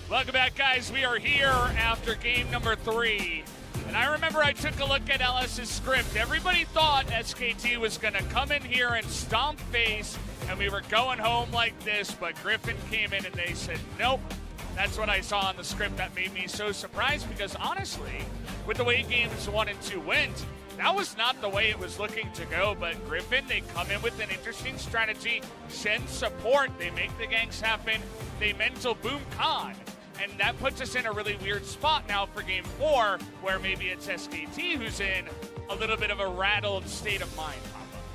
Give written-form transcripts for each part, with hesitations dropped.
Welcome back, guys. We are here after game number 3. And I remember I took a look at LS's script. Everybody thought SKT was going to come in here and stomp face, and we were going home like this, but Griffin came in and they said, nope. That's what I saw on the script that made me so surprised, because honestly, with the way games 1 and 2 went, that was not the way it was looking to go. But Griffin, they come in with an interesting strategy, send support, they make the ganks happen, they mental boom Khan. And that puts us in a really weird spot now for game 4, where maybe it's SKT who's in a little bit of a rattled state of mind.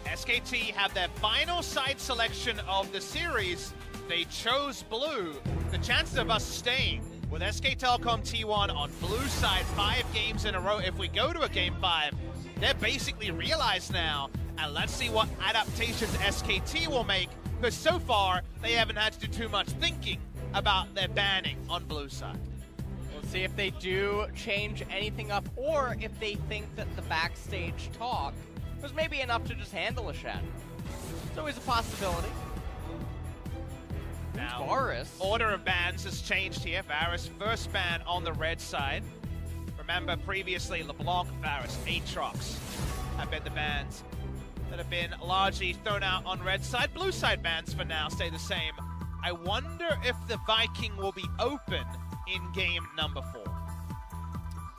SKT have their final side selection of the series. They chose blue. The chances of us staying with SK Telecom T1 on blue side 5 games in a row, if we go to a game 5, they're basically realized now. And let's see what adaptations SKT will make, because so far they haven't had to do too much thinking about their banning on blue side. We'll see if they do change anything up, or if they think that the backstage talk was maybe enough to just handle a Shen. It's always a possibility. Now, Varus. Order of bans has changed here. Varus first ban on the red side. Remember previously LeBlanc, Varus, Aatrox have been the bans that have been largely thrown out on red side. Blue side bans for now stay the same. I wonder if the Viking will be open in game number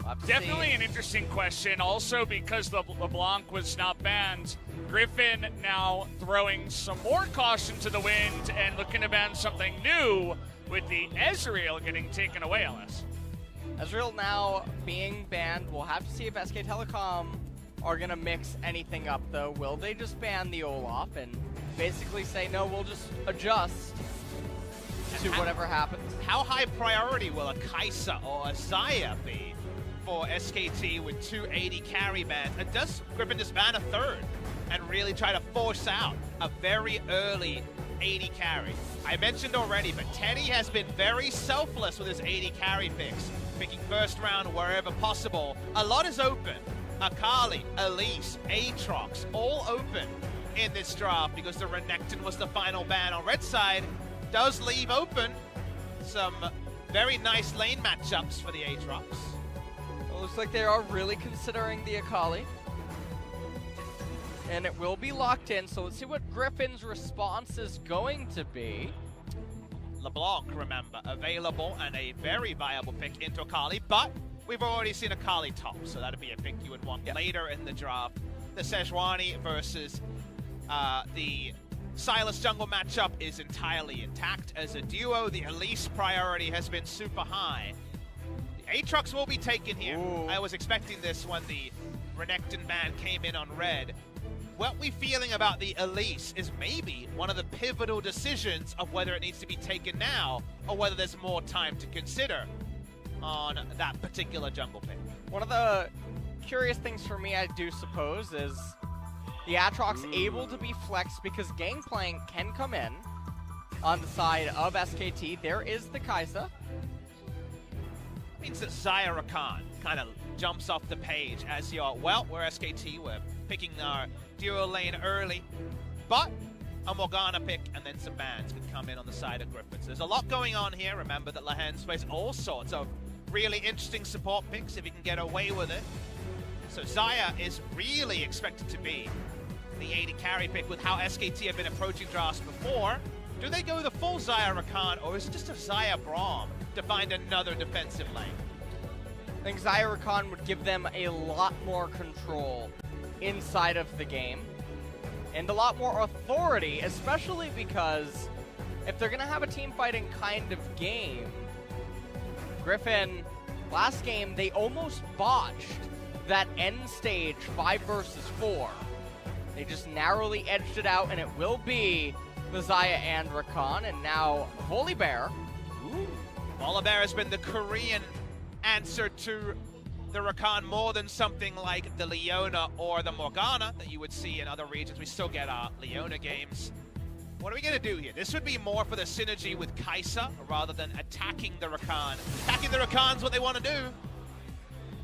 4. Definitely an interesting question. Also, because the LeBlanc was not banned, Griffin now throwing some more caution to the wind and looking to ban something new with the Ezreal getting taken away, LS. Ezreal now being banned. We'll have to see if SK Telecom are going to mix anything up, though. Will they just ban the Olaf and basically say, no, we'll just adjust to whatever happens? How high priority will a Kai'Sa or a Xayah be for SKT with 280 carry bans? And does Griffin just ban a third and really try to force out a very early 80 carry? I mentioned already, but Teddy has been very selfless with his 80 carry picks, picking first round wherever possible. A lot is open. Akali, Elise, Aatrox, all open in this draft because the Renekton was the final ban on red side. Does leave open some very nice lane matchups for the Aatrox. It looks like they are really considering the Akali. And it will be locked in, so let's see what Griffin's response is going to be. LeBlanc, remember, available and a very viable pick into Akali, but we've already seen Akali top, so that'd be a pick you would want later in the draft. The Sejuani versus the Sylas jungle matchup is entirely intact as a duo. The Elise priority has been super high. The Aatrox will be taken here. Ooh. I was expecting this when the Renekton ban came in on red. What we're feeling about the Elise is maybe one of the pivotal decisions of whether it needs to be taken now or whether there's more time to consider on that particular jungle pick. One of the curious things for me, I do suppose, is the Aatrox able to be flexed because Gangplank can come in on the side of SKT. There is the Kai'Sa. Means that Xayah Rakan kind of jumps off the page as you're, well, we're SKT, we're picking our duo lane early, but a Morgana pick and then some bans could come in on the side of Griffin. So there's a lot going on here. Remember that Lahen's plays all sorts of really interesting support picks if he can get away with it. So Xayah is really expected to be the 80 carry pick with how SKT have been approaching drafts before. Do they go the full Xayah Rakan, or is it just a Xayah Braum to find another defensive lane? I think Xayah Rakan would give them a lot more control inside of the game and a lot more authority, especially because if they're going to have a team fighting kind of game, Griffin, last game, they almost botched that end stage 5 versus 4. They just narrowly edged it out, and it will be the Xayah and Rakan, and now Volibear. Volibear has been the Korean answer to the Rakan more than something like the Leona or the Morgana that you would see in other regions. We still get our Leona games. What are we going to do here? This would be more for the synergy with Kai'Sa rather than attacking the Rakan. Attacking the Rakan's what they want to do.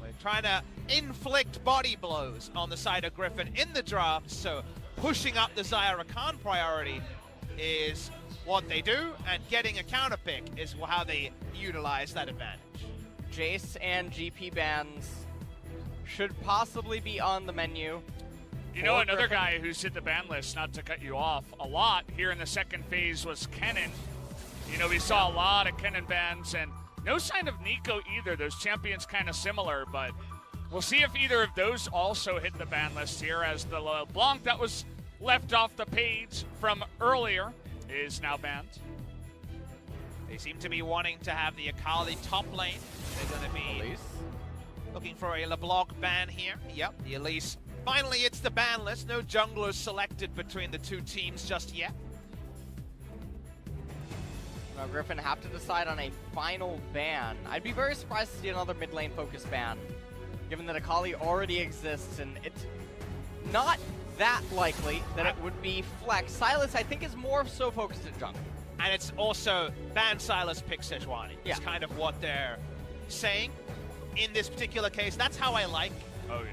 We're trying to inflict body blows on the side of Griffin in the draft, so pushing up the Xayah Rakan priority is what they do, and getting a counter pick is how they utilize that advantage. Jace and GP bans should possibly be on the menu. You know, another Griffin. guy who's hit the ban list, not to cut you off, a lot here in the second phase was Kennen. You know, we saw a lot of Kennen bans, and no sign of Nico either. Those champions kind of similar, but we'll see if either of those also hit the ban list here, as the LeBlanc that was left off the page from earlier is now banned. They seem to be wanting to have the Akali top lane. They're going to be Elise. looking for a LeBlanc ban here. Yep, the Elise. Finally, it's the ban list. No junglers selected between the two teams just yet. Now Griffin have to decide on a final ban. I'd be very surprised to see another mid lane focused ban, given that Akali already exists, and it's not that likely that it would be Flex. Silas, I think, is more so focused at jungle. And it's also ban Silas, pick Sejuani. Yeah. It's kind of what they're saying in this particular case. That's how I like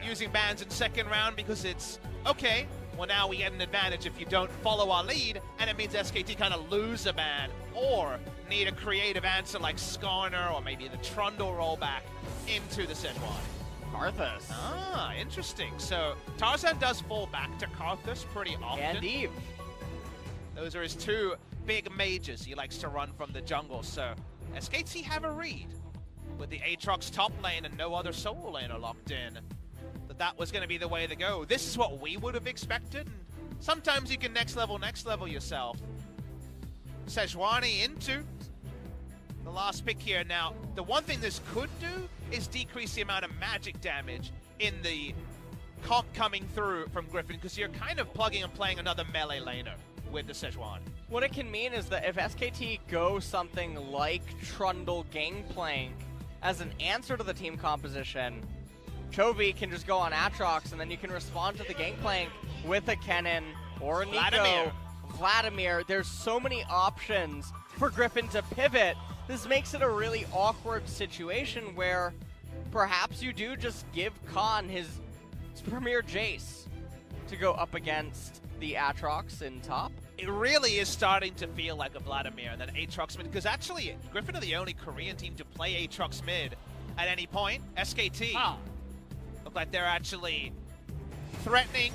using bans in second round, because it's, okay, well now we get an advantage if you don't follow our lead, and it means SKT kind of lose a ban, or need a creative answer like Skarner, or maybe the Trundle rollback into the Sejuani. Karthus. Ah, interesting. So Tarzan does fall back to Karthus pretty often. And Eve. Those are his two big mages he likes to run from the jungle. So SKT have a read with the Aatrox top lane and no other solo laner locked in, that was going to be the way to go. This is what we would have expected. And sometimes you can next level yourself. Sejuani into the last pick here. Now, the one thing this could do is decrease the amount of magic damage in the comp coming through from Griffin, because you're kind of plugging and playing another melee laner with the Sejuani. What it can mean is that if SKT go something like Trundle Gangplank as an answer to the team composition, Chovy can just go on Aatrox, and then you can respond to the Gangplank with a Kennen or a Nico. Vladimir. There's so many options for Griffin to pivot. This makes it a really awkward situation where perhaps you do just give Khan his premier Jace to go up against the Aatrox in top. It really is starting to feel like a Vladimir and then Aatrox mid, because actually Griffin are the only Korean team to play Aatrox mid at any point. SKT look like they're actually threatening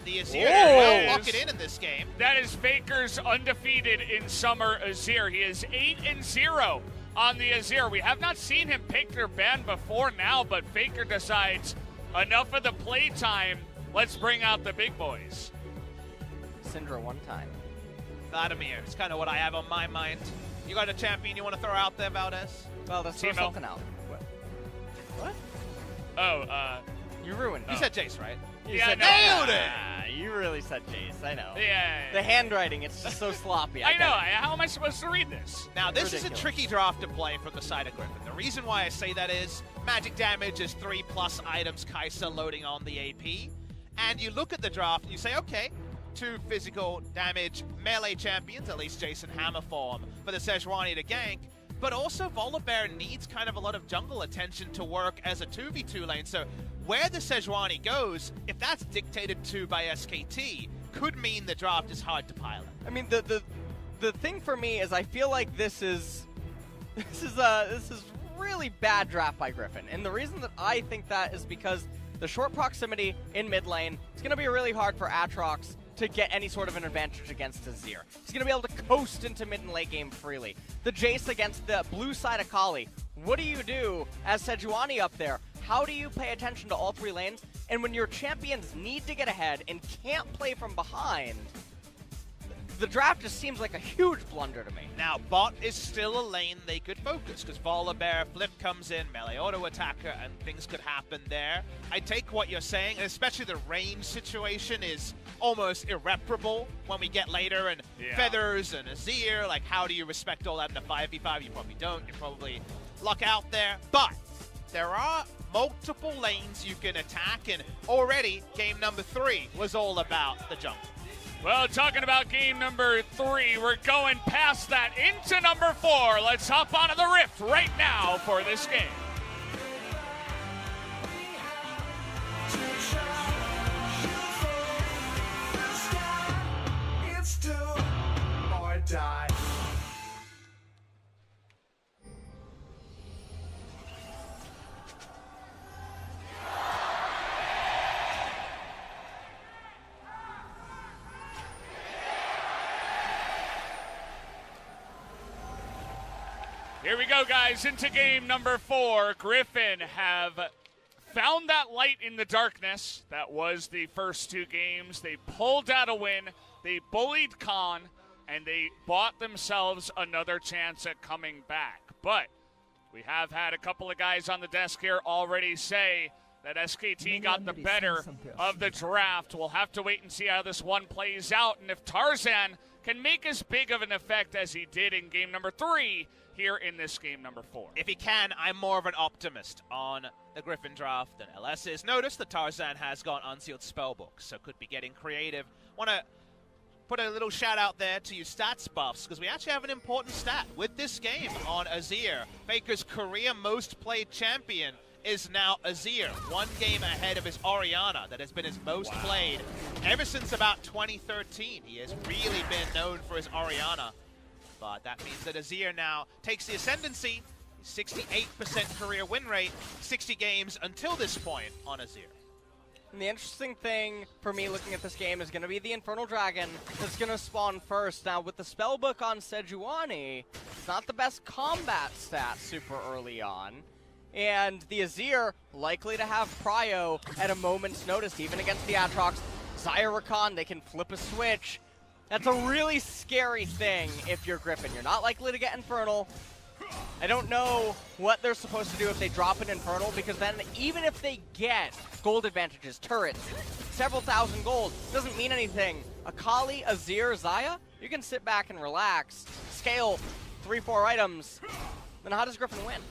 the Azir. They'll lock it in this game. That is Faker's undefeated in summer Azir. He is 8-0 on the Azir. We have not seen him pick their ban before now, but Faker decides enough of the playtime. Let's bring out the big boys. Syndra one time. Vladimir, it's kind of what I have on my mind. You got a champion you want to throw out there, Valdez? Well, let's throw something out. What? Oh, you ruined it. You said Jace, right? You said nailed it! You really said Jace, I know. Yeah. The handwriting, it's just so sloppy. I know. How am I supposed to read this? Now, this is a tricky draft to play from the side of Griffin. The reason why I say that is magic damage is 3+ items Kai'Sa loading on the AP. And you look at the draft and you say, okay, 2 physical damage melee champions, at least Jason Hammer form, for the Sejuani to gank. But also, Volibear needs kind of a lot of jungle attention to work as a 2v2 lane. So where the Sejuani goes, if that's dictated to by SKT, could mean the draft is hard to pilot. I mean, the thing for me is I feel like this is really bad draft by Griffin. And the reason that I think that is because the short proximity in mid lane, it's going to be really hard for Aatrox to get any sort of an advantage against Azir. He's going to be able to coast into mid and late game freely. The Jace against the blue side of Kali. What do you do as Sejuani up there? How do you pay attention to all 3 lanes? And when your champions need to get ahead and can't play from behind, the draft just seems like a huge blunder to me. Now, bot is still a lane they could focus, because Volibear, Flip comes in, melee auto attacker, and things could happen there. I take what you're saying, and especially the range situation is almost irreparable when we get later, and Feathers and Azir, like how do you respect all that in a 5v5? You probably don't, you probably luck out there, but there are multiple lanes you can attack, and already game number 3 was all about the jungle. Well, talking about game number 3, we're going past that into number 4. Let's hop onto the Rift right now for this game. die. Here we go, guys, into game number 4. Griffin have found that light in the darkness. That was the first 2 games. They pulled out a win. They bullied Khan, and they bought themselves another chance at coming back. But we have had a couple of guys on the desk here already say that SKT got the better of the draft. We'll have to wait and see how this one plays out, and if Tarzan can make as big of an effect as he did in game number 3 here in this game number 4. If he can, I'm more of an optimist on the Griffin draft than LS is. Notice that Tarzan has got unsealed spellbook, so could be getting creative. Want to put a little shout out there to you stats buffs, because we actually have an important stat with this game on Azir. Faker's career most played champion is now Azir, 1 game ahead of his Orianna that has been his most played ever since about 2013. He has really been known for his Orianna. But that means that Azir now takes the ascendancy, 68% career win rate, 60 games until this point on Azir. And the interesting thing for me looking at this game is going to be the Infernal Dragon that's going to spawn first. Now, with the spellbook on Sejuani, it's not the best combat stat super early on. And the Azir likely to have prio at a moment's notice, even against the Aatrox. Xayah Rakan, they can flip a switch. That's a really scary thing if you're Griffin. You're not likely to get Infernal. I don't know what they're supposed to do if they drop an Infernal, because then even if they get gold advantages, turrets, several thousand gold, doesn't mean anything. Akali, Azir, Xayah, you can sit back and relax, scale 3-4 items, then how does Griffin win?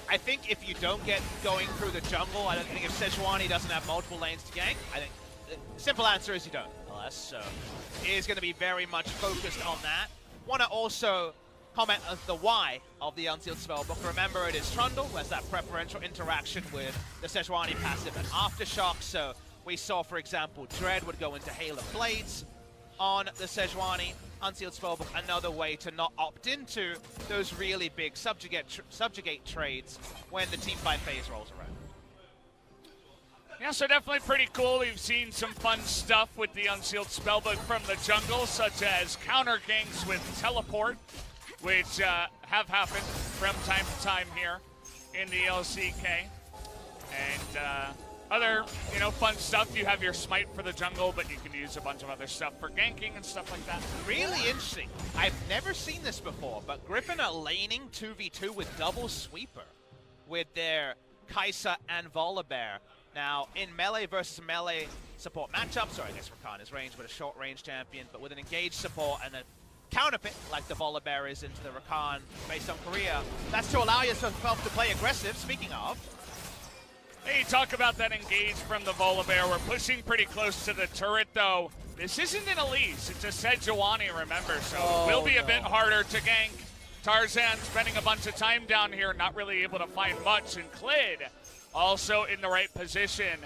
I think if you don't get going through the jungle, I don't think if Sejuani doesn't have multiple lanes to gank, I think the simple answer is you don't. So he is going to be very much focused on that. Want to also comment on the why of the unsealed spellbook. Remember, it is Trundle, who has that preferential interaction with the Sejuani passive and Aftershock. So we saw, for example, Dread would go into Hail of Blades on the Sejuani. Unsealed spellbook, another way to not opt into those really big subjugate trades when the teamfight phase rolls around. Yeah, so definitely pretty cool. We've seen some fun stuff with the unsealed spellbook from the jungle, such as counter ganks with teleport, which have happened from time to time here in the LCK. And other, fun stuff. You have your smite for the jungle, but you can use a bunch of other stuff for ganking and stuff like that. Really interesting. I've never seen this before, but Griffin are laning 2v2 with double sweeper with their Kai'Sa and Volibear. Now, in melee versus melee support matchups, or I guess Rakan is range, but a short range champion, but with an engaged support and a counter pick like the Volibear is into the Rakan based on Korea, that's to allow yourself to play aggressive. Speaking of, hey, talk about that engage from the Volibear. We're pushing pretty close to the turret, though. This isn't an Elise, it's a Sejuani, remember, so it will be a bit harder to gank. Tarzan spending a bunch of time down here, not really able to find much, and Klid also in the right position,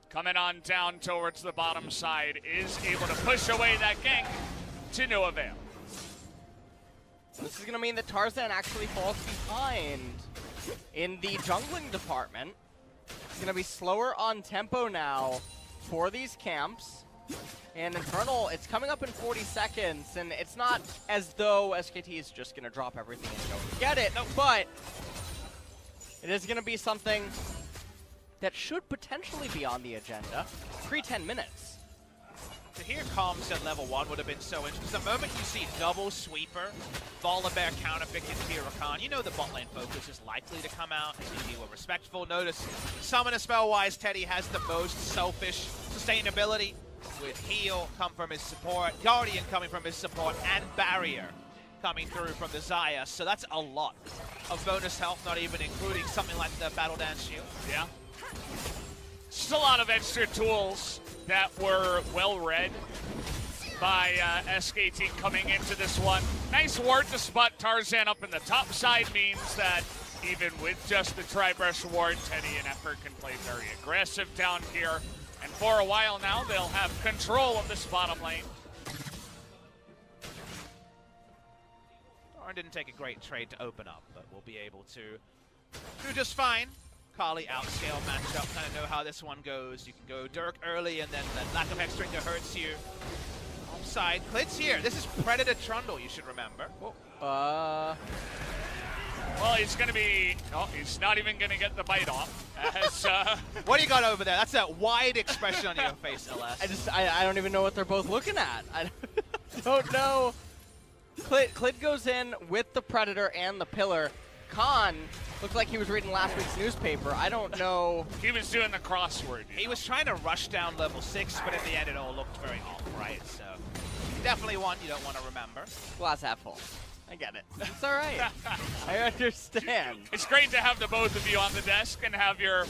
coming on down towards the bottom side, is able to push away that gank to no avail. This is going to mean that Tarzan actually falls behind in the jungling department. It's going to be slower on tempo now for these camps. And Infernal, it's coming up in 40 seconds, and it's not as though SKT is just going to drop everything and go get it, but it is going to be something that should potentially be on the agenda pre-10 minutes. to hear comms at level 1 would have been so interesting. The moment you see double sweeper, Volibear counterpick into Rakan, you know the bot lane focus is likely to come out. You were respectful. Notice, summoner spell-wise, Teddy has the most selfish sustainability, with heal come from his support, Guardian coming from his support, and Barrier coming through from the Xayah. So that's a lot of bonus health, not even including something like the Battle Dance Shield. Yeah. Just a lot of extra tools that were well read by SKT coming into this one. Nice ward to spot Tarzan up in the top side means that even with just the Tri-Brush ward, Teddy and Effort can play very aggressive down here. And for a while now, they'll have control of this bottom lane. Doran didn't take a great trade to open up, but we'll be able to do just fine. Kali outscale matchup, kind of know how this one goes. You can go Dirk early, and then that lack of Hexdrinker hurts you. Offside, Clit's here. This is Predator Trundle, you should remember. Well, he's going to be... Oh, he's not even going to get the bite off. As, what do you got over there? That's that wide expression on your face, LS. I don't even know what they're both looking at. I don't know. Clit goes in with the Predator and the Pillar. Khan looked like he was reading last week's newspaper. I don't know. He was doing the crossword. He was trying to rush down level 6, but in the end it all looked very off, right? So definitely one you don't want to remember. Glass half full. I get it. It's all right. I understand. It's great to have the both of you on the desk and have your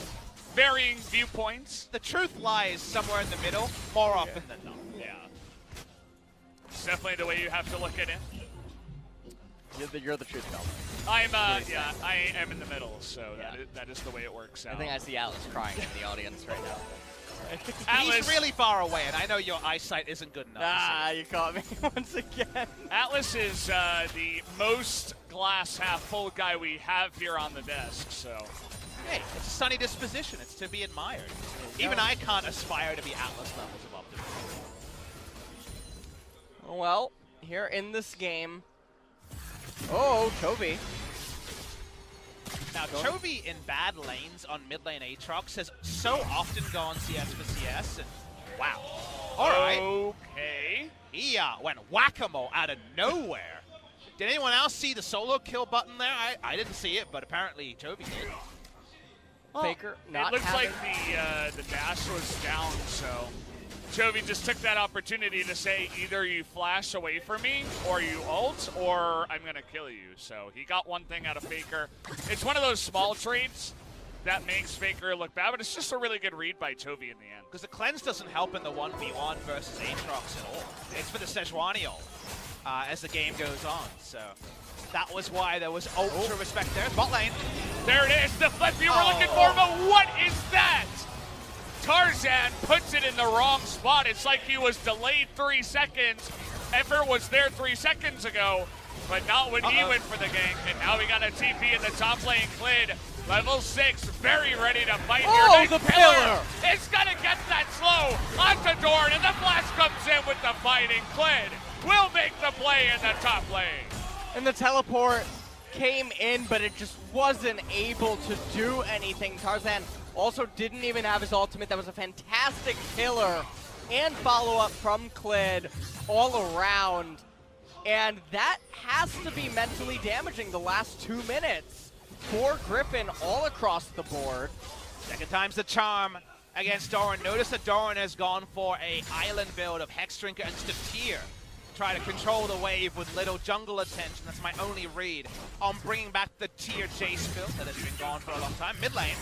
varying viewpoints. The truth lies somewhere in the middle, more often than not. Yeah. It's definitely the way you have to look at it. You're the truth teller. Yeah, I am in the middle, so yeah. that is the way it works out. I think I see Atlas crying in the audience right now. Atlas, he's really far away, and I know your eyesight isn't good enough. Ah, you caught me once again. Atlas is the most glass half full guy we have here on the desk, so. Hey, it's a sunny disposition. It's to be admired. Even I can't aspire to be Atlas levels of optimism. Well, here in this game. Oh, Chovy. Now, Chovy in bad lanes on mid lane Aatrox has so often gone CS for CS, and wow. All right. Okay. He went whack-a-mole out of nowhere. Did anyone else see the solo kill button there? I didn't see it, but apparently Chovy did. Well, Faker not it looks having... like the dash was down, so Chovy just took that opportunity to say either you flash away from me or you ult or I'm going to kill you. So he got one thing out of Faker. It's one of those small trades that makes Faker look bad, but it's just a really good read by Chovy in the end. Because the cleanse doesn't help in the 1v1 versus Aatrox at all. It's for the Sejuani ult as the game goes on. So that was why there was ultra respect there. Bot lane. There it is, the flip you were looking for, but what is that? Tarzan puts it in the wrong spot. It's like he was delayed 3 seconds. Effort was there 3 seconds ago, but not when he went for the gank. And now we got a TP in the top lane. Clid, level 6, very ready to fight here. The pillar! It's gonna get that slow onto Doran, and the flash comes in with the fighting. Clid will make the play in the top lane. And the teleport came in, but it just wasn't able to do anything. Tarzan also didn't even have his ultimate. That was a fantastic pillar and follow-up from Clid all around. And that has to be mentally damaging the last 2 minutes for Griffin all across the board. Second time's the charm against Doran. Notice that Doran has gone for a island build of Hexdrinker and Steer. Try to control the wave with little jungle attention. That's my only read on bringing back the tier Jace build that has been gone for a long time. Mid lane.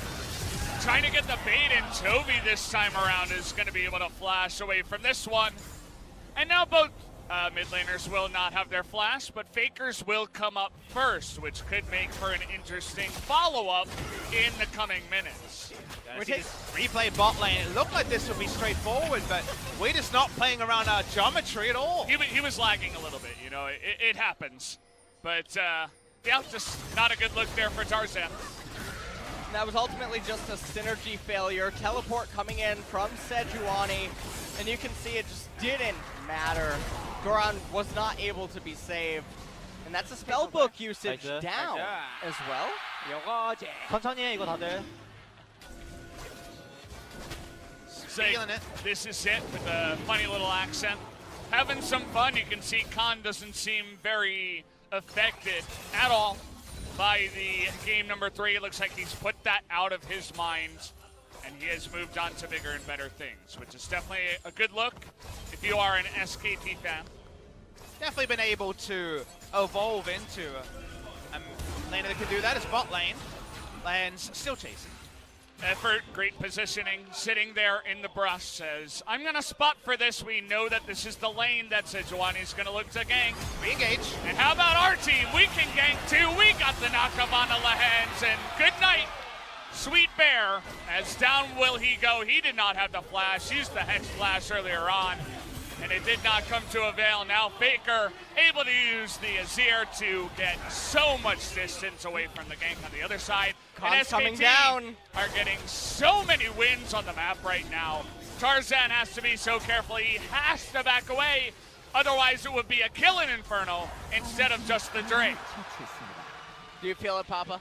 Trying to get the bait in. Chovy this time around is going to be able to flash away from this one. And now both mid laners will not have their flash, but Fakers will come up first, which could make for an interesting follow-up in the coming minutes. We take replay bot lane. It looked like this would be straightforward, but we're just not playing around our geometry at all. He was lagging a little bit, you know, it happens. But, yeah, just not a good look there for Tarzan. That was ultimately just a synergy failure. Teleport coming in from Sejuani, and you can see it just didn't matter. Doran was not able to be saved. And that's a spellbook usage down as well. 천천히 해 이거 다들. Feeling it. This is it with a funny little accent. Having some fun. You can see Khan doesn't seem very affected at all by the game number 3. It looks like he's put that out of his mind, and he has moved on to bigger and better things, which is definitely a good look if you are an SKT fan. Definitely been able to evolve into a laner that can do that. It's bot lane. Lane's still chasing. Effort, great positioning, sitting there in the brush, says, I'm going to spot for this. We know that this is the lane that Sejuani's going to look to gank. Re-engage. And how about our team? We can gank too. We got the knockup on the Lahans, and good night, Sweet Bear. As down will he go. He did not have the flash. Used the Hex Flash earlier on. and it did not come to avail. Now Faker able to use the Azir to get so much distance away from the gank on the other side. Khan's and SKT coming down. are getting so many wins on the map right now. Tarzan has to be so careful. He has to back away. Otherwise, it would be a kill in Inferno instead of just the Drake. Do you feel it, Papa?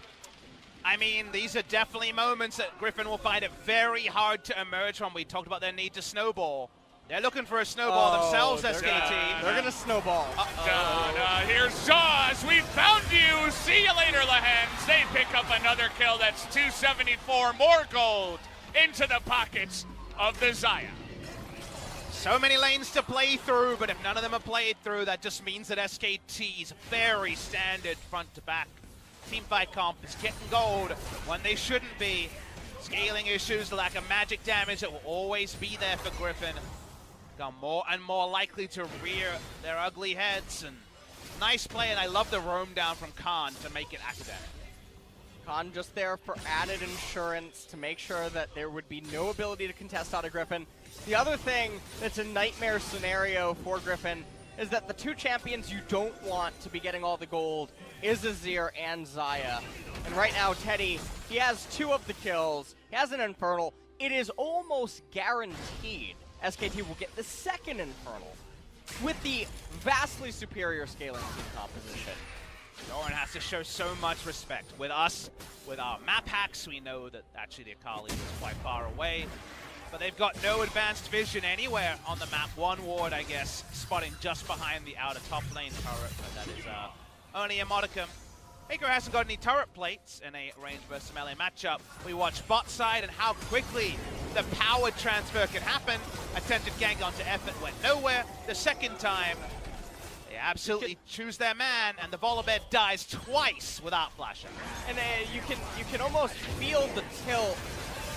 I mean, these are definitely moments that Griffin will find it very hard to emerge from. We talked about their need to snowball. They're looking for a snowball themselves, SKT. They're gonna snowball. Here's Jaws. We found you. See you later, Lahens. They pick up another kill. That's 274. More gold into the pockets of the Xayah. So many lanes to play through, but if none of them are played through, that just means that SKT's very standard front to back teamfight comp is getting gold when they shouldn't be. Scaling issues, the lack of magic damage that will always be there for Griffin. Got more and more likely to rear their ugly heads. And nice play, and I love the roam down from Khan to make it academic. Khan just there for added insurance to make sure that there would be no ability to contest out of Griffin. The other thing that's a nightmare scenario for Griffin is that the two champions you don't want to be getting all the gold is Azir and Xayah. And right now, Teddy, he has 2 of the kills. He has an Infernal. It is almost guaranteed SKT will get the second Infernal with the vastly superior scaling team composition. Doran has to show so much respect. With us, with our map hacks, we know that actually the Akali is quite far away. But they've got no advanced vision anywhere on the map. One ward, I guess, spotting just behind the outer top lane turret. But that is only a modicum. Faker hasn't got any turret plates in a range versus melee matchup. We watch bot side and how quickly the power transfer can happen. Attempted gank onto Effort went nowhere. The second time, they absolutely choose their man, and the Volibed dies twice without flashing. And you can almost feel the tilt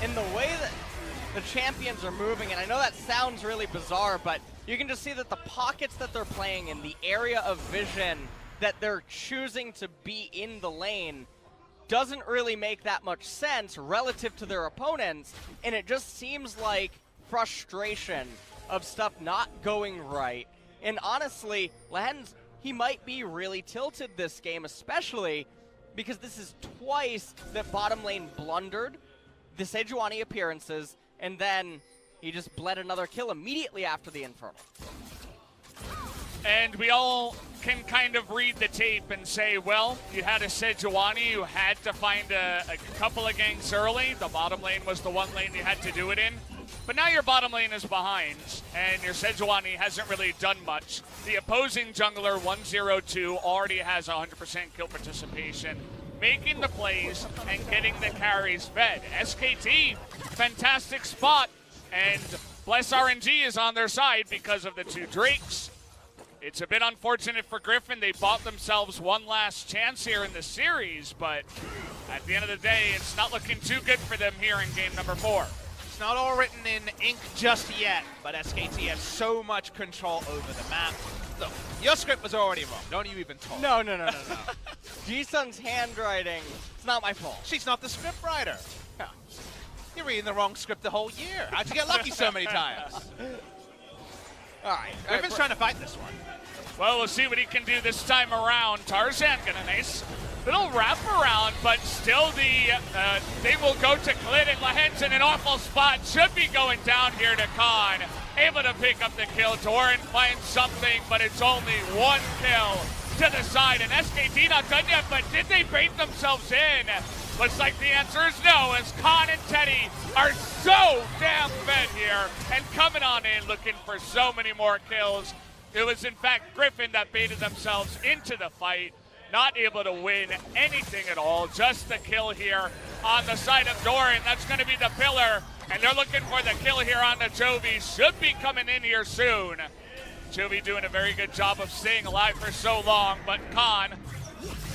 in the way that the champions are moving, and I know that sounds really bizarre, but you can just see that the pockets that they're playing in, the area of vision that they're choosing to be in the lane doesn't really make that much sense relative to their opponents, and it just seems like frustration of stuff not going right. And honestly, Lahens, he might be really tilted this game, especially because this is twice that bottom lane blundered the Sejuani appearances, and then he just bled another kill immediately after the Infernal. And we all can kind of read the tape and say, well, you had a Sejuani, you had to find a couple of ganks early. The bottom lane was the one lane you had to do it in. But now your bottom lane is behind, and your Sejuani hasn't really done much. The opposing jungler, 1-0-2, already has 100% kill participation, making the plays and getting the carries fed. SKT, fantastic spot, and Bless RNG is on their side because of the 2 Drakes. It's a bit unfortunate for Griffin. They bought themselves one last chance here in the series, but at the end of the day, it's not looking too good for them here in game number 4. It's not all written in ink just yet, but SKT has so much control over the map. Look, your script was already wrong. Don't you even talk. No. G-Sun's handwriting, it's not my fault. She's not the script writer. Yeah. You're reading the wrong script the whole year. How'd you get lucky so many times? All right. Griffin's trying to fight this one. Well, we'll see what he can do this time around. Tarzan got a nice little wrap around, but still they will go to Clit, and Lahens in an awful spot. Should be going down here to Khan. Able to pick up the kill. Doran finds something, but it's only 1 kill to the side. And SKT not done yet, but did they bait themselves in? Looks like the answer is no, as Khan and Teddy are so damn fed here and coming on in looking for so many more kills. It was, in fact, Griffin that baited themselves into the fight, not able to win anything at all. Just the kill here on the side of Doran. That's going to be the pillar, and they're looking for the kill here on the Chovy. Should be coming in here soon. Chovy doing a very good job of staying alive for so long, but Khan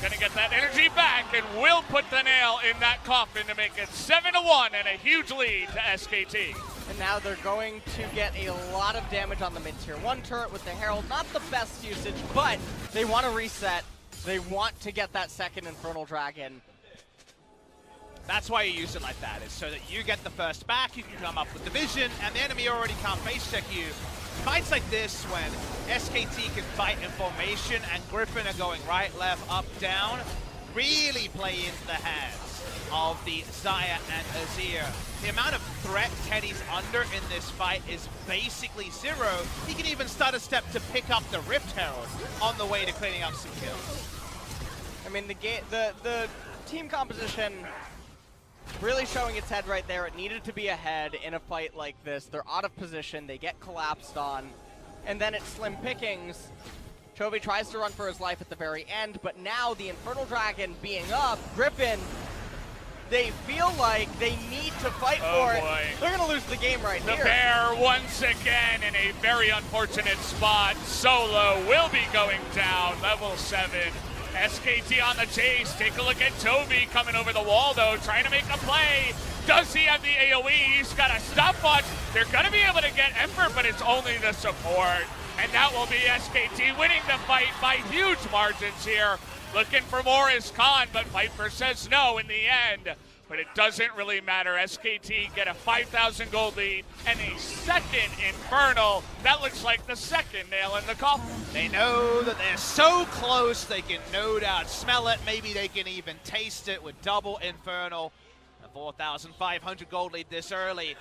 going to get that energy back and will put the nail in that coffin to make it 7-1 and a huge lead to SKT. And now they're going to get a lot of damage on the mid-tier 1 turret with the Herald. Not the best usage, but they want to reset. They want to get that second Infernal Dragon. That's why you use it like that, is so that you get the first back, you can come up with the vision, and the enemy already can't face check you. fights like this, when SKT can fight in formation and Griffin are going right, left, up, down, really play into the hands of the Xayah and Azir. The amount of threat Teddy's under in this fight is basically zero. He can even start a step to pick up the Rift Herald on the way to cleaning up some kills. I mean, the team composition really showing its head right there. It needed to be ahead in a fight like this. They're out of position, they get collapsed on, and then it's slim pickings. Chovy tries to run for his life at the very end, but now the Infernal Dragon being up, Griffin, they feel like they need to fight for it. They're going to lose the game right here. The Bear once again in a very unfortunate spot. Solo will be going down, level 7. SKT on the chase. Take a look at Toby coming over the wall, though, trying to make a play. Does he have the AoE? He's got a stopwatch. They're going to be able to get Ember, but it's only the support. And that will be SKT winning the fight by huge margins here. Looking for more is Khan, but Viper says no in the end. But it doesn't really matter. SKT get a 5,000 gold lead and a second Infernal. That looks like the second nail in the coffin. They know that they're so close, they can no doubt smell it. Maybe they can even taste it with double Infernal. A 4,500 gold lead this early.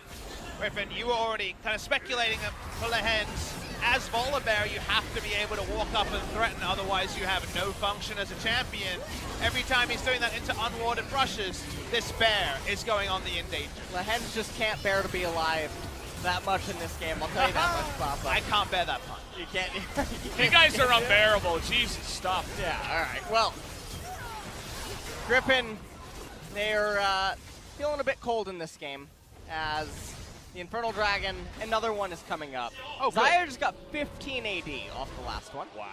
Griffin, you were already kind of speculating for the hens. As Volibear, you have to be able to walk up and threaten, otherwise you have no function as a champion. Every time he's doing that into unwarded rushes, this bear is going on the endanger. The hens just can't bear to be alive that much in this game, I'll tell you that much, Papa. I can't bear that pun. You can't. You guys are unbearable. Jesus, stop. Yeah, all right. Well, Griffin, they're feeling a bit cold in this game as the Infernal Dragon, another one is coming up. Oh, Xayah just got 15 AD off the last one. Wow.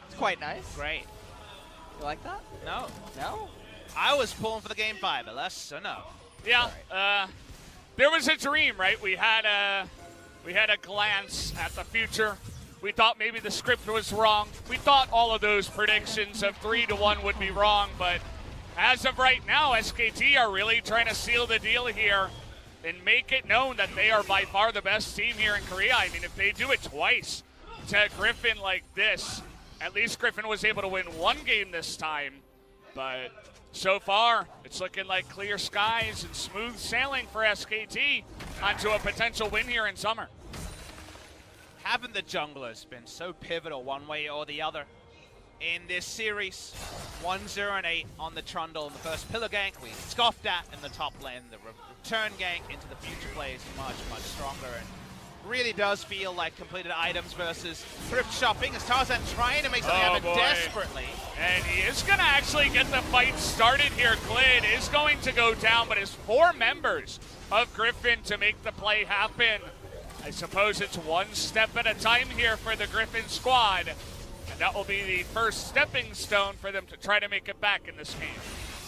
It's quite nice. Great. You like that? No. No? I was pulling for the game 5, but less so no. Yeah, there was a dream, right? We had a glance at the future. We thought maybe the script was wrong. We thought all of those predictions of 3-1 would be wrong, but as of right now, SKT are really trying to seal the deal here and make it known that they are by far the best team here in Korea. I mean, if they do it twice to Griffin like this, at least Griffin was able to win one game this time. But so far, it's looking like clear skies and smooth sailing for SKT onto a potential win here in summer. Haven't the junglers been so pivotal one way or the other in this series? 1-0 and 8 on the Trundle in the first pillar gank. We scoffed at in the top lane. The return gank into the future plays much, much stronger. And really does feel like completed items versus thrift shopping as Tarzan trying to make something happen desperately. And he is going to actually get the fight started here. Glid is going to go down, but it's 4 members of Griffin to make the play happen. I suppose it's one step at a time here for the Griffin squad. And that will be the first stepping stone for them to try to make it back in this game.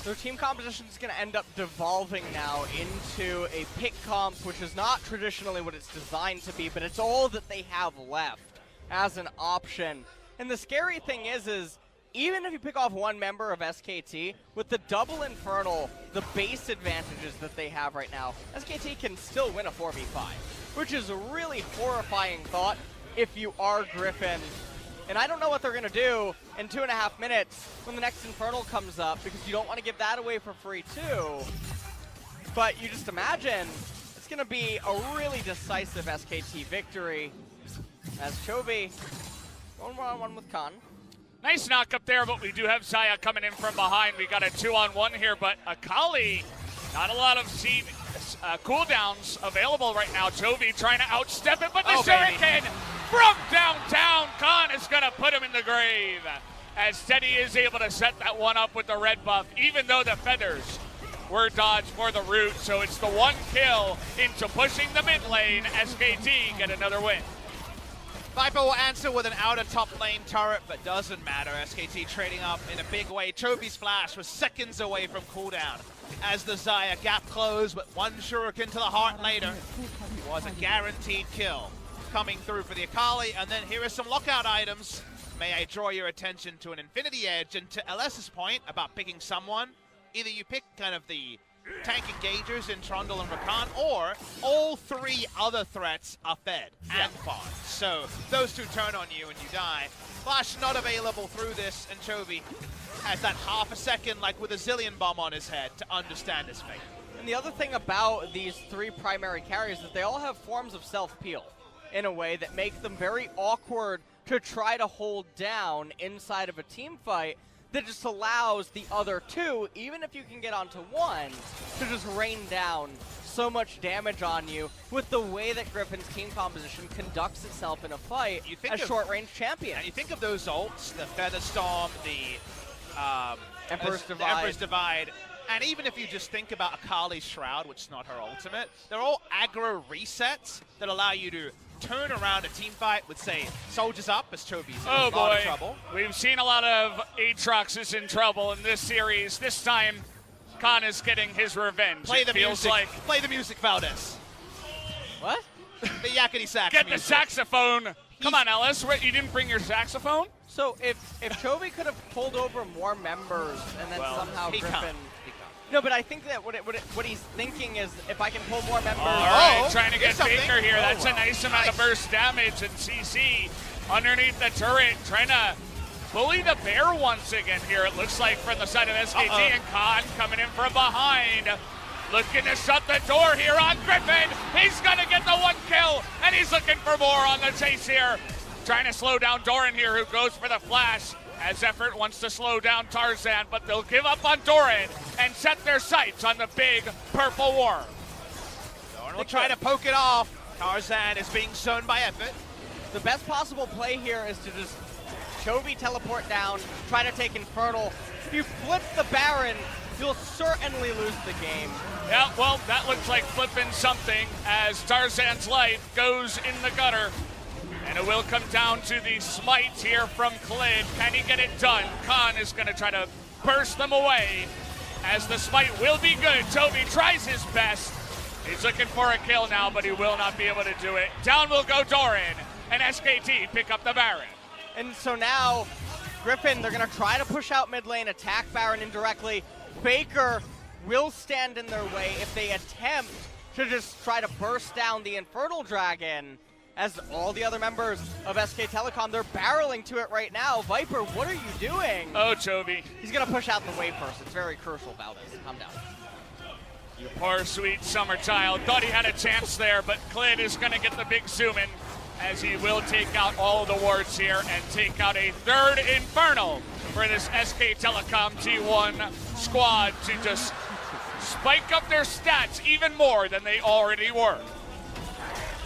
Their team composition is going to end up devolving now into a pick comp, which is not traditionally what it's designed to be, but it's all that they have left as an option. And the scary thing is even if you pick off one member of SKT, with the double Infernal, the base advantages that they have right now, SKT can still win a 4v5, which is a really horrifying thought if you are Griffin. And I don't know what they're going to do in 2.5 minutes when the next Infernal comes up, because you don't want to give that away for free too. But you just imagine it's going to be a really decisive SKT victory as Chovy going 1-on-1 with Khan. Nice knock up there, but we do have Xayah coming in from behind. We got a 2-on-1 here, but Akali, not a lot of cooldowns available right now. Chovy trying to outstep it, but the Shuriken from downtown. Khan is going to put him in the grave as Teddy is able to set that one up with the red buff, even though the feathers were dodged for the root. So it's the 1 kill into pushing the mid lane. SKT get another win. Viper will answer with an outer top lane turret, but doesn't matter. SKT trading up in a big way. Chovy's flash was seconds away from cooldown as the Xayah gap closed, but 1 shuriken to the heart later was a guaranteed kill coming through for the Akali. And then here are some lockout items. May I draw your attention to an Infinity Edge, and to LS's point about picking someone, either you pick kind of the tank engagers in Trundle and Rakan, or all 3 other threats are fed and farmed. So those 2 turn on you and you die. Flash not available through this, and Chovy has that half a second, like with a zillion bomb on his head, to understand his fate. And the other thing about these 3 primary carries is they all have forms of self-peel in a way that make them very awkward to try to hold down inside of a team fight that just allows the other 2, even if you can get onto 1, to just rain down so much damage on you with the way that Griffin's team composition conducts itself in a fight as short-range champion. And you think of those ults, the Feather Storm, the Emperor's Divide, and even if you just think about Akali's Shroud, which is not her ultimate, they're all aggro resets that allow you to turn around a team fight with, say, soldiers up as Chovy's in a lot of trouble. We've seen a lot of Aatroxes in trouble in this series. This time, Khan is getting his revenge. Play the music. Play the music, Valdez. What? The yakety sax Get music. the saxophone. Come on, Ellis. What, you didn't bring your saxophone? So if Chovy could have pulled over more members and then somehow Griffin... No, but I think that what he's thinking is, if I can pull more members... All right, trying to get something. Faker here. That's a nice amount of burst damage, and CC underneath the turret, trying to bully the bear once again here, it looks like, from the side of SKT, and Khan coming in from behind. Looking to shut the door here on Griffin. He's going to get the 1 kill, and he's looking for more on the chase here. Trying to slow down Doran here, who goes for the flash, as Effort wants to slow down Tarzan, but they'll give up on Doran and set their sights on the big purple worm. Doran will try to poke it off. Tarzan is being shown by Effort. The best possible play here is to just Chovy teleport down, try to take Infernal. If you flip the Baron, you'll certainly lose the game. Yeah, well, that looks like flipping something as Tarzan's life goes in the gutter. And it will come down to the smite here from Klid. Can he get it done? Khan is going to try to burst them away as the smite will be good. Toby tries his best. He's looking for a kill now, but he will not be able to do it. Down will go Doran, and SKT pick up the Baron. And so now, Griffin, they're going to try to push out mid lane, attack Baron indirectly. Faker will stand in their way if they attempt to just try to burst down the Infernal Dragon. As all the other members of SK Telecom, they're barreling to it right now. Viper, what are you doing? Oh, Chovy. He's going to push out the wave first. It's very crucial, Valdez. Calm down. You poor sweet summer child. Thought he had a chance there, but Klid is going to get the big zoom in as he will take out all of the wards here and take out a 3rd Infernal for this SK Telecom T1 squad to just spike up their stats even more than they already were.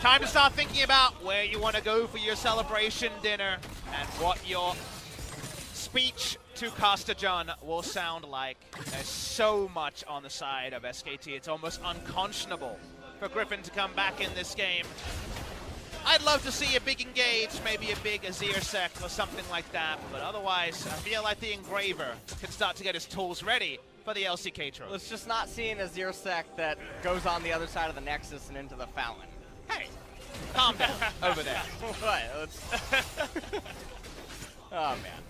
Time to start thinking about where you want to go for your celebration dinner and what your speech to Costa John will sound like. There's so much on the side of SKT. It's almost unconscionable for Griffin to come back in this game. I'd love to see a big engage, maybe a big Azir sec or something like that, but otherwise, I feel like the Engraver can start to get his tools ready for the LCK trophy. Let's just not see an Azir sec that goes on the other side of the Nexus and into the Fountain. Hey, calm down over there. What? Oh, man.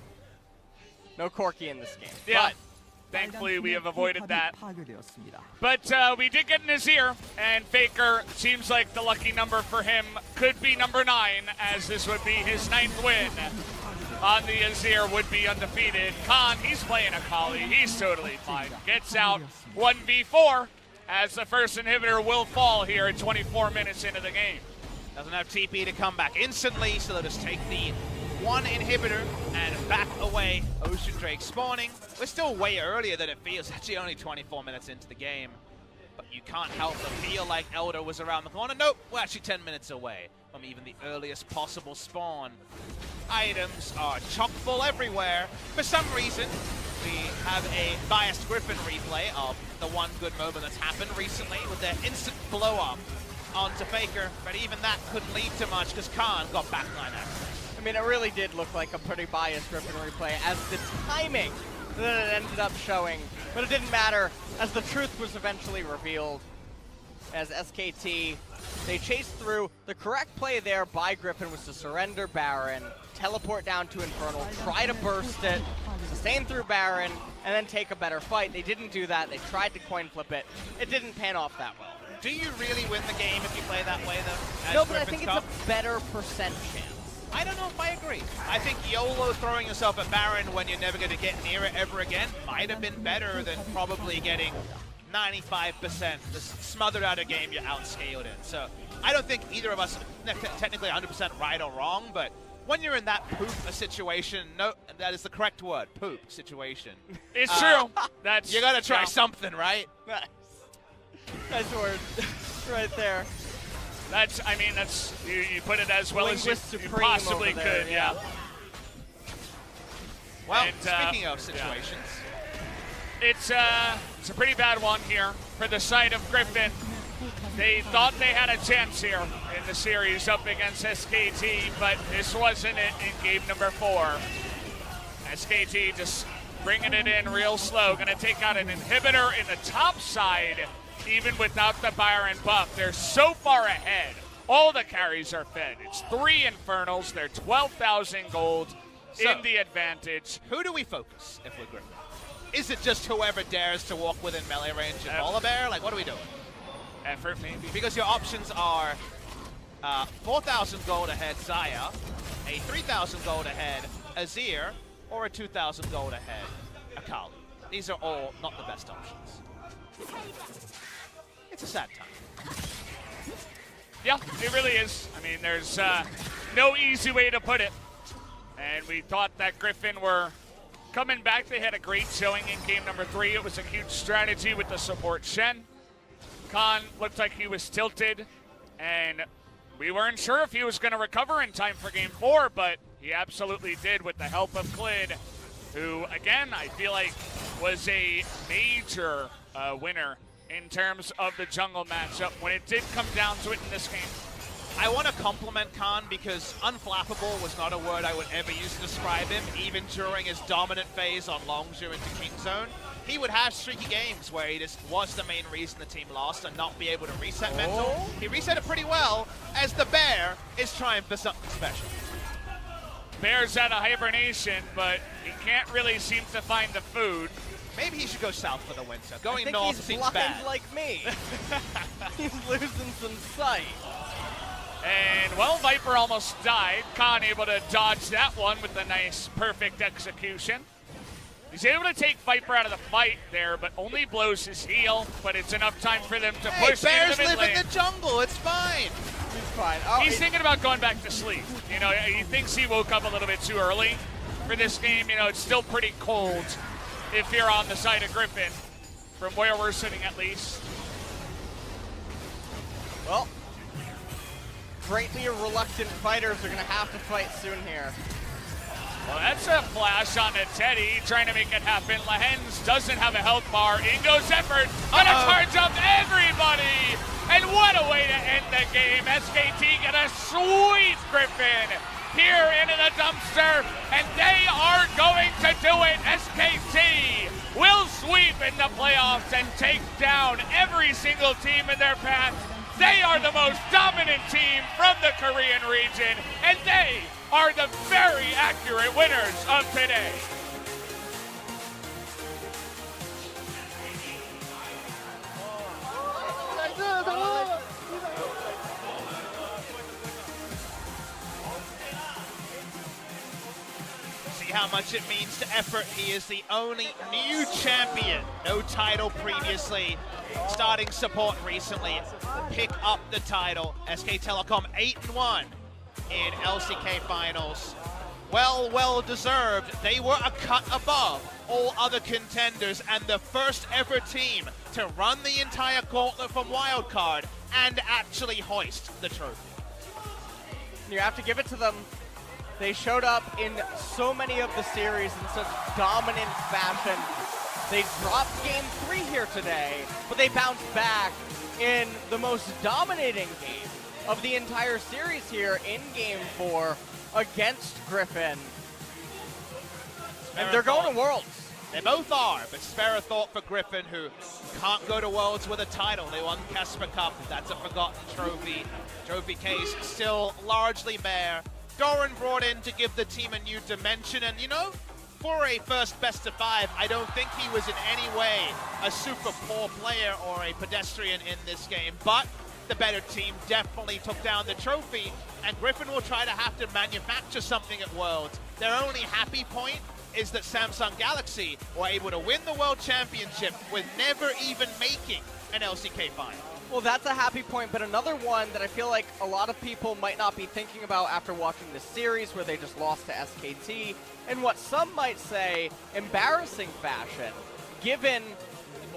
No Corki in this game. Yeah. Thankfully, we have avoided that. But we did get an Azir, and Faker seems like the lucky number for him could be number 9, as this would be his 9th win on the Azir, would be undefeated. Khan, he's playing Akali. He's totally fine. Gets out 1v4, as the first inhibitor will fall here at 24 minutes into the game. Doesn't have TP to come back instantly, so they'll just take the 1 inhibitor and back away. Ocean Drake spawning. We're still way earlier than it feels. Actually only 24 minutes into the game. But you can't help but feel like Elder was around the corner. Nope, we're actually 10 minutes away from even the earliest possible spawn. Items are chock full everywhere. For some reason, we have a biased Griffin replay of the one good moment that's happened recently with their instant blow up onto Faker. But even that couldn't lead to much because Khan got backline access. I mean, it really did look like a pretty biased Griffin replay as the timing that it ended up showing. But it didn't matter as the truth was eventually revealed. As SKT, they chased through. The correct play there by Griffin was to surrender Baron, teleport down to Infernal, try to burst it, sustain through Baron, and then take a better fight. They didn't do that. They tried to coin flip it. It didn't pan off that well. Do you really win the game if you play that way, though? No, but I think it's a better percent chance. I don't know if I agree. I think YOLO throwing yourself at Baron when you're never going to get near it ever again might have been better than probably getting 95% just smothered out a game you're outscaled in. So I don't think either of us are technically 100% right or wrong, but when you're in that poop situation, no, that is the correct word, poop situation. It's true. That's you got to try something, right? Nice word. Right there. That's, I mean, that's, you put it as well as Linguist you supreme possibly over there, could, yeah. Well, And, speaking of situations. It's a pretty bad one here for the side of Griffin. They thought they had a chance here in the series up against SKT, but this wasn't it in game number 4. SKT just bringing it in real slow, going to take out an inhibitor in the top side, even without the Byron buff. They're so far ahead. All the carries are fed. It's 3 Infernals. They're 12,000 gold in the advantage. Who do we focus if we're Griffin? Is it just whoever dares to walk within melee range of Volibear? Like, what are we doing? Effort, maybe. Because your options are 4,000 gold ahead Zaya, a 3,000 gold ahead Azir, or a 2,000 gold ahead Akali. These are all not the best options. It's a sad time. Yeah, it really is. I mean, there's no easy way to put it. And we thought that Griffin were coming back. They had a great showing in game number 3. It was a huge strategy with the support Shen. Khan looked like he was tilted, and we weren't sure if he was going to recover in time for game 4, but he absolutely did with the help of Klid, who, again, I feel like was a major winner in terms of the jungle matchup when it did come down to it in this game. I want to compliment Khan because unflappable was not a word I would ever use to describe him, even during his dominant phase on Longzhu into King Zone. He would have streaky games where he just was the main reason the team lost and not be able to reset mental. He reset it pretty well as the Bear is trying for something special. Bear's out of hibernation, but he can't really seem to find the food. Maybe he should go south for the winter. Going I think north he's seems blind bad. like me. He's losing some sight. And, well, Viper almost died. Khan able to dodge that one with a nice, perfect execution. He's able to take Viper out of the fight there, but only blows his heal. But it's enough time for them to push Bears into the mid live lane. in the jungle. It's fine. He's fine. Oh, He's thinking about going back to sleep. You know, he thinks he woke up a little bit too early for this game. You know, it's still pretty cold if you're on the side of Griffin, from where we're sitting at least. Well, greatly reluctant fighters are going to have to fight soon here. Well, that's a flash on a Teddy, trying to make it happen. Lehens doesn't have a health bar. In goes Effort, gonna charge up everybody! And what a way to end the game. SKT gonna sweep Griffin here into the dumpster, and they are going to do it. SKT will sweep in the playoffs and take down every single team in their path. They are the most dominant team from the Korean region, and they are the very accurate winners of today. See how much it means to Effort. He is the only new champion, no title previously, starting support recently, pick up the title. SK Telecom 8-1 in LCK finals. Well deserved. They were a cut above all other contenders and the first ever team to run the entire gauntlet from wildcard and actually hoist the trophy. You have to give it to them. They showed up in so many of the series in such dominant fashion. They dropped game 3 here today, but they bounced back in the most dominating game of the entire series here in game 4 against Griffin. And they're going to Worlds. They both are, but spare a thought for Griffin, who can't go to Worlds with a title. They won Casper Cup. That's a forgotten trophy. Trophy case still largely bare. Doran brought in to give the team a new dimension, and you know, for a first best of 5, I don't think he was in any way a super poor player or a pedestrian in this game, but the better team definitely took down the trophy, and Griffin will try to have to manufacture something at Worlds. Their only happy point is that Samsung Galaxy were able to win the World Championship with never even making an LCK final. Well, that's a happy point, but another one that I feel like a lot of people might not be thinking about after watching the series where they just lost to SKT, in what some might say, embarrassing fashion, given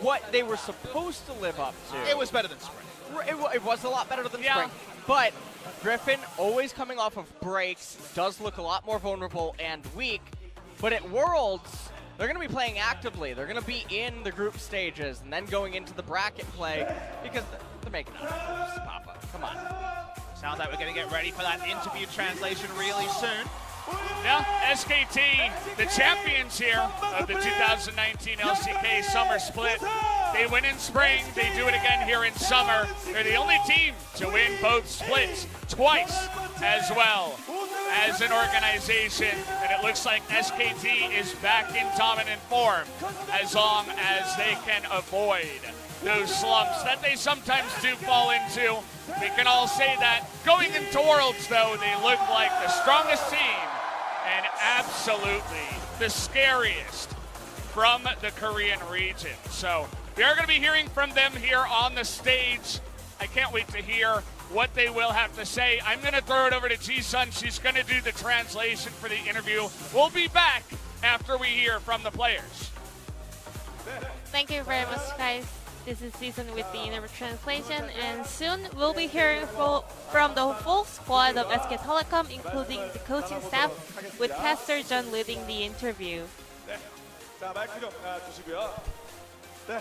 what they were supposed to live up to. It was better than Spring. It was a lot better than Spring. But Griffin, always coming off of breaks, does look a lot more vulnerable and weak. But at Worlds, they're going to be playing actively. They're going to be in the group stages and then going into the bracket play because they're making it. Papa, come on. Sounds like we're going to get ready for that interview translation really soon. Yeah, SKT, the champions here of the 2019 LCK Summer Split. They win in spring, they do it again here in summer. They're the only team to win both splits twice as well as an organization. And it looks like SKT is back in dominant form as long as they can avoid those slumps that they sometimes do fall into. We can all say that. Going into Worlds, though, they look like the strongest team and absolutely the scariest from the Korean region. So we are going to be hearing from them here on the stage. I can't wait to hear what they will have to say. I'm going to throw it over to Ji-Sun. She's going to do the translation for the interview. We'll be back after we hear from the players. Thank you very much, guys. This is Season with the interview translation, and soon we'll be hearing from the full squad of SK Telecom, including the coaching staff, with Pastor John leading the interview. 자, 마이크 좀 주시고요. 네.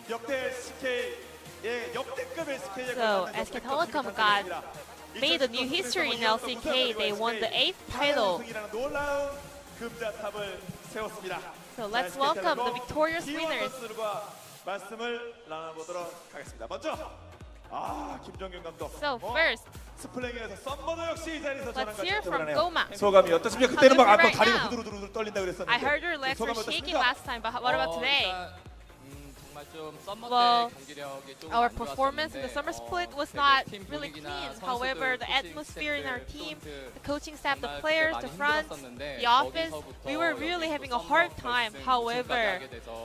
역대 SK, 예, 역대급 SK에 So SK Telecom made a new history in LCK. They won the 8th title. 놀라운 금자탑을 세웠습니다. So let's welcome the victorious winners. 말씀을 나눠보도록 하겠습니다. 먼저 김정균 감독. So first, 스플랭에서 썸머도 역시 이 자리에서 let's 전환과 hear from 하네요. Goma. 소감이 어떻습니까? 그때는 막 Right 다리가 now. 후두루두루 떨린다 그랬었는데. I heard your legs were 소감이 shaking 어떻습니까? last time, but what about today? Well, Our performance in the summer split was not really clean. However, the atmosphere in our team, the coaching staff, the players, the front, the office, we were really having a hard time. However,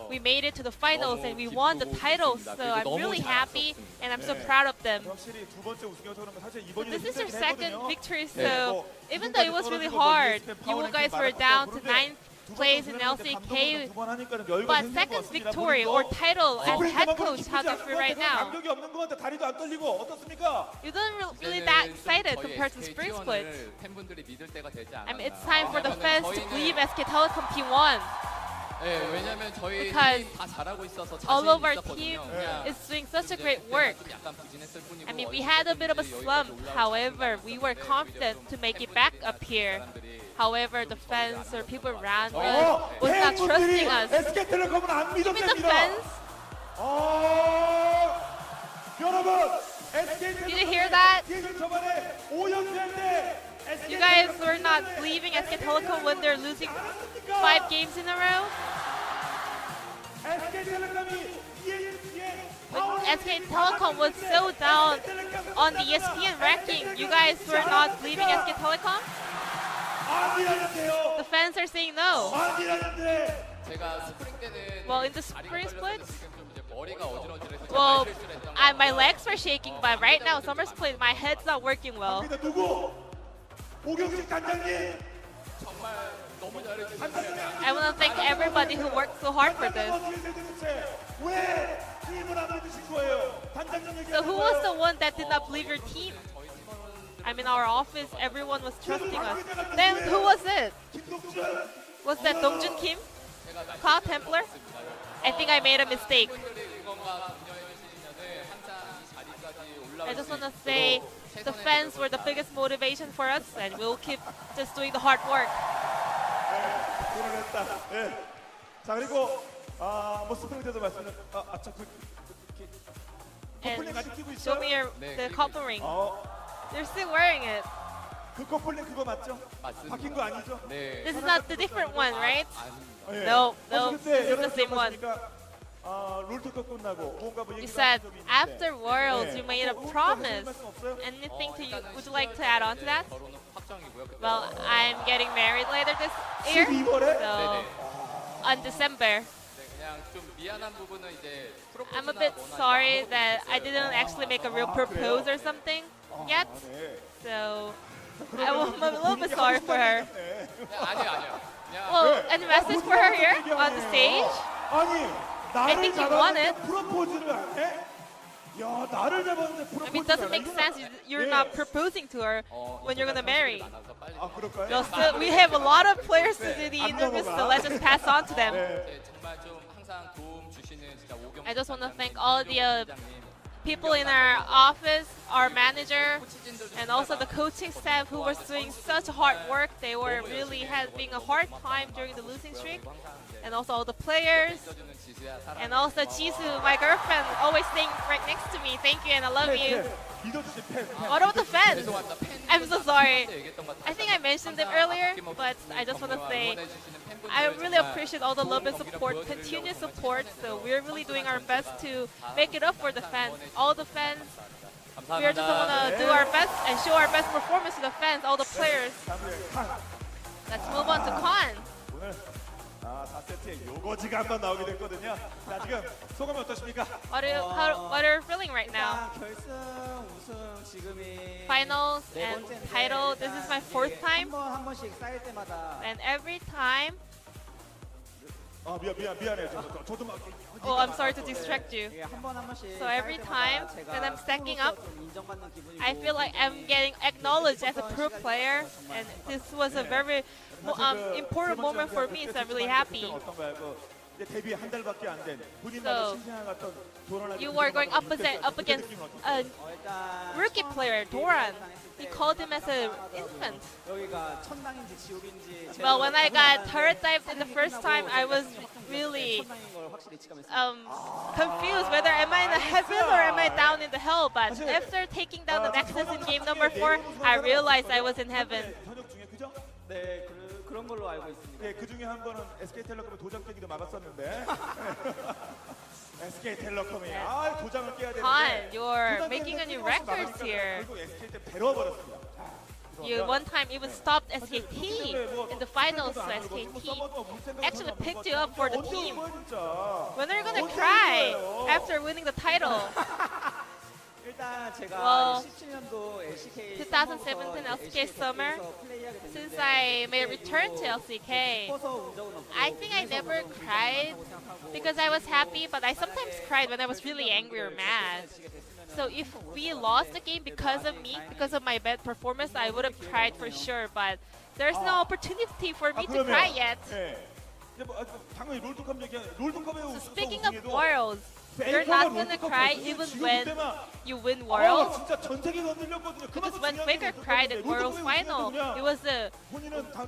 we made it to the finals and we won the title, so I'm really happy and I'm so proud of them. 확실히 두 번째 우승이어서 그런가 사실 So 이번이 this is your second victory, 네, so even though it was really hard, you guys were down to 9th place in LCK, but second victory or title as head coach, how do you feel right now? 감격이 없는 것 같아. 다리도 안 떨리고 어떻습니까? You don't really that excited compared to spring split. I mean, it's time for the fans to believe SK Telecom T1. Because all of our team is doing such a great work. I mean, we had a bit of a slump. However, we were confident to make it back up here. However, the fans or people around us was not trusting us. SK텔레콤은 안 Even the 믿었답니다. fans, 여러분, did you hear that? 시즌 초반에 5연패할 때 You guys were not believing SK Telecom when they're losing 5 games in a row? When SK Telecom was so down on the ESPN ranking, you guys were not believing SK Telecom? The fans are saying no. Well, in the spring split, well, my legs were shaking, but right now, summer split, my head's not working well. I want to thank everybody who worked so hard for this. So who was the one that did not believe your team? I mean, our office, everyone was trusting us. Then who was it? Was that Dongjun Kim? Cloud Templar? I think I made a mistake. I just want to say the fans were the biggest motivation for us, and we'll keep just doing the hard work. 자, 그리고 뭐 스프링 때도 말씀을 And 커플링 아직 끼고 show 있어요? me the couple ring. They're still wearing it. 그 커플링 그거 맞죠? 맞습니다. 바뀐 거 아니죠? 네. This is not the different one, right? 예. No, 혹시 no, 그때 this is the 여러분 same one. 어떠십니까? 롤토컵 끝나고 뭔가 뭐 You 얘기를 said 하신 적이 있는데. after Worlds 네. you made a 혹시 promise. 하실 말씀 없어요? Anything to you? 일단은 Would you like to 12월 add on to 이제 that? 결혼은 확정이고요. 그때 Well, I'm getting married later this year, 12월에? so 네네. on December. 네, 그냥 좀 미안한 부분은 이제 I'm a bit sorry that I didn't actually make a real propose or something yet, 아, 네. so 그러면 I'm a little bit sorry for her. 네. 아니요. 그냥 Well, any message for her here on the stage? 아니 I 나를 think you want 잡았는데 it. 프로포즈를 안 해? 야 나를 잡았는데 I 프로포즈를 mean, it doesn't 안 make 해구나. sense. You're not proposing to her when you're gonna marry. 아 그럴까요? Well, still, we have a lot of players to do the 안 interviews, 넘어가. so let's just pass on to them. 네. 네, 정말 좀 항상 도움 주시는 진짜 오경 I just want to thank all the people in our office, our manager, and also the coaching staff who was doing such hard work. They were really having a hard time during the losing streak. And also all the players, and also Jisoo, my girlfriend, always staying right next to me. Thank you and I love you. 믿어주신 팬. What about the fans? 죄송합니다. I'm so sorry. 얘기했던 것 I think I mentioned them earlier, but I just want to say I really appreciate all the love and support, continuous support. So we're really doing our best to make it up for the fans. All the fans, we are just want to do our best and show our best performance to the fans, all the players. Let's move on to Khan. 오늘 4세트에 요거지가 한번 나오게 됐거든요. 자 지금 소감이 어떠십니까? What are you feeling right now? 결승 우승 지금이 Finals 네 and 번째인데 title. This is my fourth time, 한 번씩 쌓일 때마다 and every time. 아 미안해요. 저도 막. Oh, I'm sorry to distract you. 한 번 한 번씩 So every time 쌓일 때마다 that I'm stacking 제가 up, 좀 인정받는 기분이고 I feel like I'm getting acknowledged as a pro player, and this was a very important moment for me, so I'm really happy. 어떤가요? 이제 데뷔 한 달밖에 안 된 본인만의 So, 신생아 같은 도란하게 You were going up against a 일단 rookie player, Doran. He called him as an infant. 여기가 천당인지 지옥인지 Well, when I got turret dived in the first time, I was really 천당인 걸 확실히 직감했어요. confused whether am I in the heaven or am I down in the hell. But after taking down the Nexus in game number 4, I realized I was in heaven. 현역 중에 그죠? 네, 그런 걸로 알고 있습니다. 네, 그 중에 한 번은 SK텔레콤의 도장 깨기도 막았었는데 SK텔레콤이 도장을 깨야 Han, 되는데 you're 도장 making a 깨는데 new 끊임없이 records 막으니까 here. 결국 SK텔 배려버렸습니다. You one time even stopped SKT in the finals, so SKT actually picked you up for the team. When are you gonna cry after winning the title? 일단 제가 Well, 17년도 LCK 2017 LCK summer, since I made a return to LCK, I think I never cried because I was happy, but I sometimes cried when I was really angry or mad. So if we lost the game because of me, because of my bad performance, I would have cried for sure, but there's no opportunity for me to cry yet. 당연히 롤드컵 롤드컵에 So speaking of Worlds, you're not gonna cry even when you win Worlds. 진짜 전 세계 건들렸거든요. Because when Faker cried at Worlds final, it was a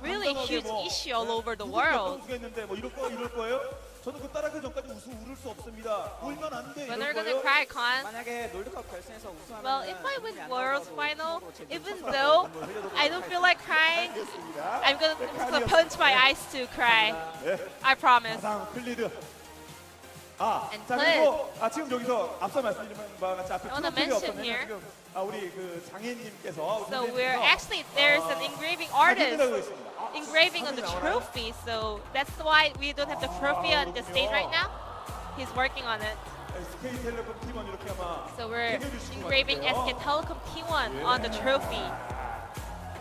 really huge issue all over the world. 뭐 이럴 거예요? 저는 그 따라가기 전까지 울을 수 없습니다. 울면 안 돼. When are you gonna cry, Khan? 만약에 롤드컵 결승에서 우승하면 Well, if I win Worlds final, even though I don't feel like crying, I'm gonna punch my eyes to cry. I promise. 클리드. And 자 그리고 지금 여기서 앞서 말씀드린 바와 같이 앞에 I wanna 트로피가 mention 없었네요. here. 지금 우리 그 장애인님께서 So we're actually, there's an engraving artist engraving on the trophy, so that's why we don't have the trophy on the stage right now. He's working on it. SK텔레콤 T1 이렇게 아마 So we're 해주신 것 engraving 같아요. SK Telecom T1 on the trophy.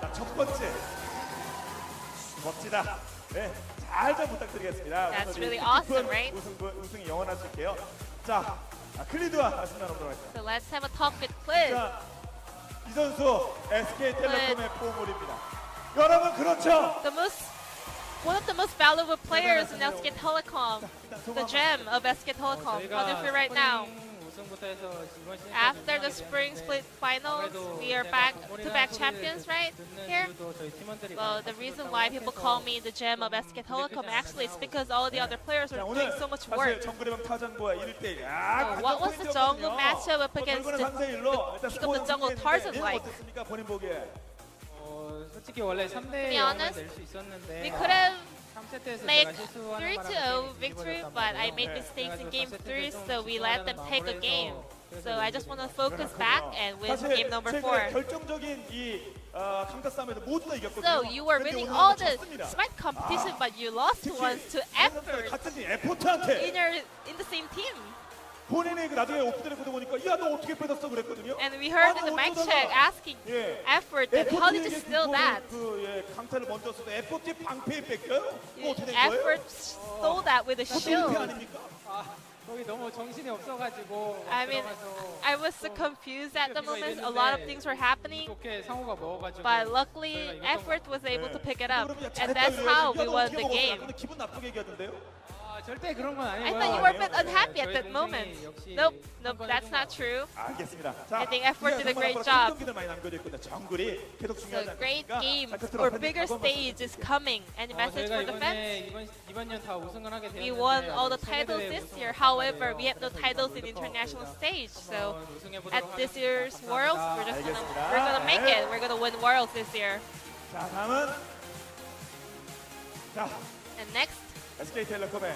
자, 첫 번째 멋지다. 네, 잘 좀 부탁드리겠습니다. That's 우선 really 깊은 awesome, right? 우승이 영원할 수 있게요. 자, 클리드와 말씀 나눠보도록 하겠습니다. So let's have a talk with Cliz. 자, 이 선수 SK텔레콤의 보물입니다. 여러분 그렇죠? One of the most valuable players in SK Telecom, the gem of SK Telecom. How do you feel right now? After the spring split finals, we are back-to-back champions, right? Here? Well, the reason why people call me the gem of SK Telecom actually is because all the other players are 자, doing 오늘 so much 사실 work. 정글의방 타잔과 1대1. What was the jungle matchup up against the 킥업 jungle Tarzan like? 어땠습니까? 본인 보기에. 솔직히 원래 3대 be 0을 honest, 낼 수 있었는데 we could have 3세트에서 make 제가 실수하는 3-0 바람에 victory, 게임이 but I 이겨버렸단 made 말이에요. mistakes in 그래가지고 game 3, 3세트 좀 so we let them take a game. So I just want to focus back and win 사실 game number 4. 최근에 결정적인 이 강타 싸움에서 모두 다 이겼거든요. So you were 근데 winning 오늘은 all the 졌습니다. smite competition, but you lost once to effort 같은 팀 에포트한테 in the same team. 본인이 그 나중에 오프드를 보다 보니까 야 너 어떻게 뺏었어 그랬거든요. And we heard in the mic check asking 예. effort that how did you steal that? 강타를 먼저 써도 에포트의 방패에 뺏겨요? 뭐 어떻게 된 거예요? Effort stole that with a 방패 shield. 아닙니까? 거기 너무 정신이 없어가지고 I mean, 들어가서 I was so confused at the moment. A lot of things were happening, 좋게 상호가 먹어가지고 but luckily, effort was able to pick it up, 그러면 and 잘했다 that's 그래야지. how 야, we 너 won 어떻게 the 먹었어? game. 근데 기분 나쁘게 얘기하던데요? 절대 그런 건 아니고요. I thought you were a bit 네. unhappy at 저희 that moment. 동생이 역시 Nope, 한 nope, 건 that's 해준 not 것 true. 알겠습니다. I think effort did a great job. 경기들 많이 남겨져 있거든요. 정글이 계속 So 중요하지 great 않습니까? game 자, 끝으로 or 팬들 bigger 각오 한번 stage is coming. Any message 저희가 for the fans? 이번 년 다 우승을 하게 We 되었는데 won all the 아직 titles 세계대회 this 우승을 year. 못 However, 하네요. we have no 그래서 titles 이번 in 롤드컵 international 우승 stage. So 한번 우승해보도록 at this year's 하겠습니다. Worlds, 감사합니다. we're gonna make it. We're gonna win Worlds this year. 자, 다음은 자, And next, SK텔레콤의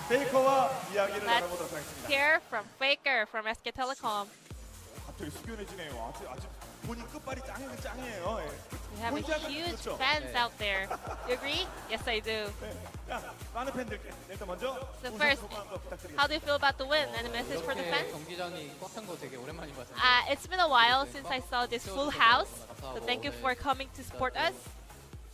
베이커와 이야기를 Let's 나눠보도록 하겠습니다. hear from Faker from SK Telecom. 갑자기 숙연해지네요. 아직 본인 끝발이 짱이에요. 예. We have a huge fans out there. You agree? Yes, I do. 네. 자, 많은 팬들께 일단 먼저 So 우승 first, 소감 한번 부탁드리겠습니다. How do you feel about the win? Any message for the 이렇게 fans? 경기장이 꽉 찬 거 되게 오랜만인 것 같습니다. It's been a while since I saw this full house. So thank you for coming to support us.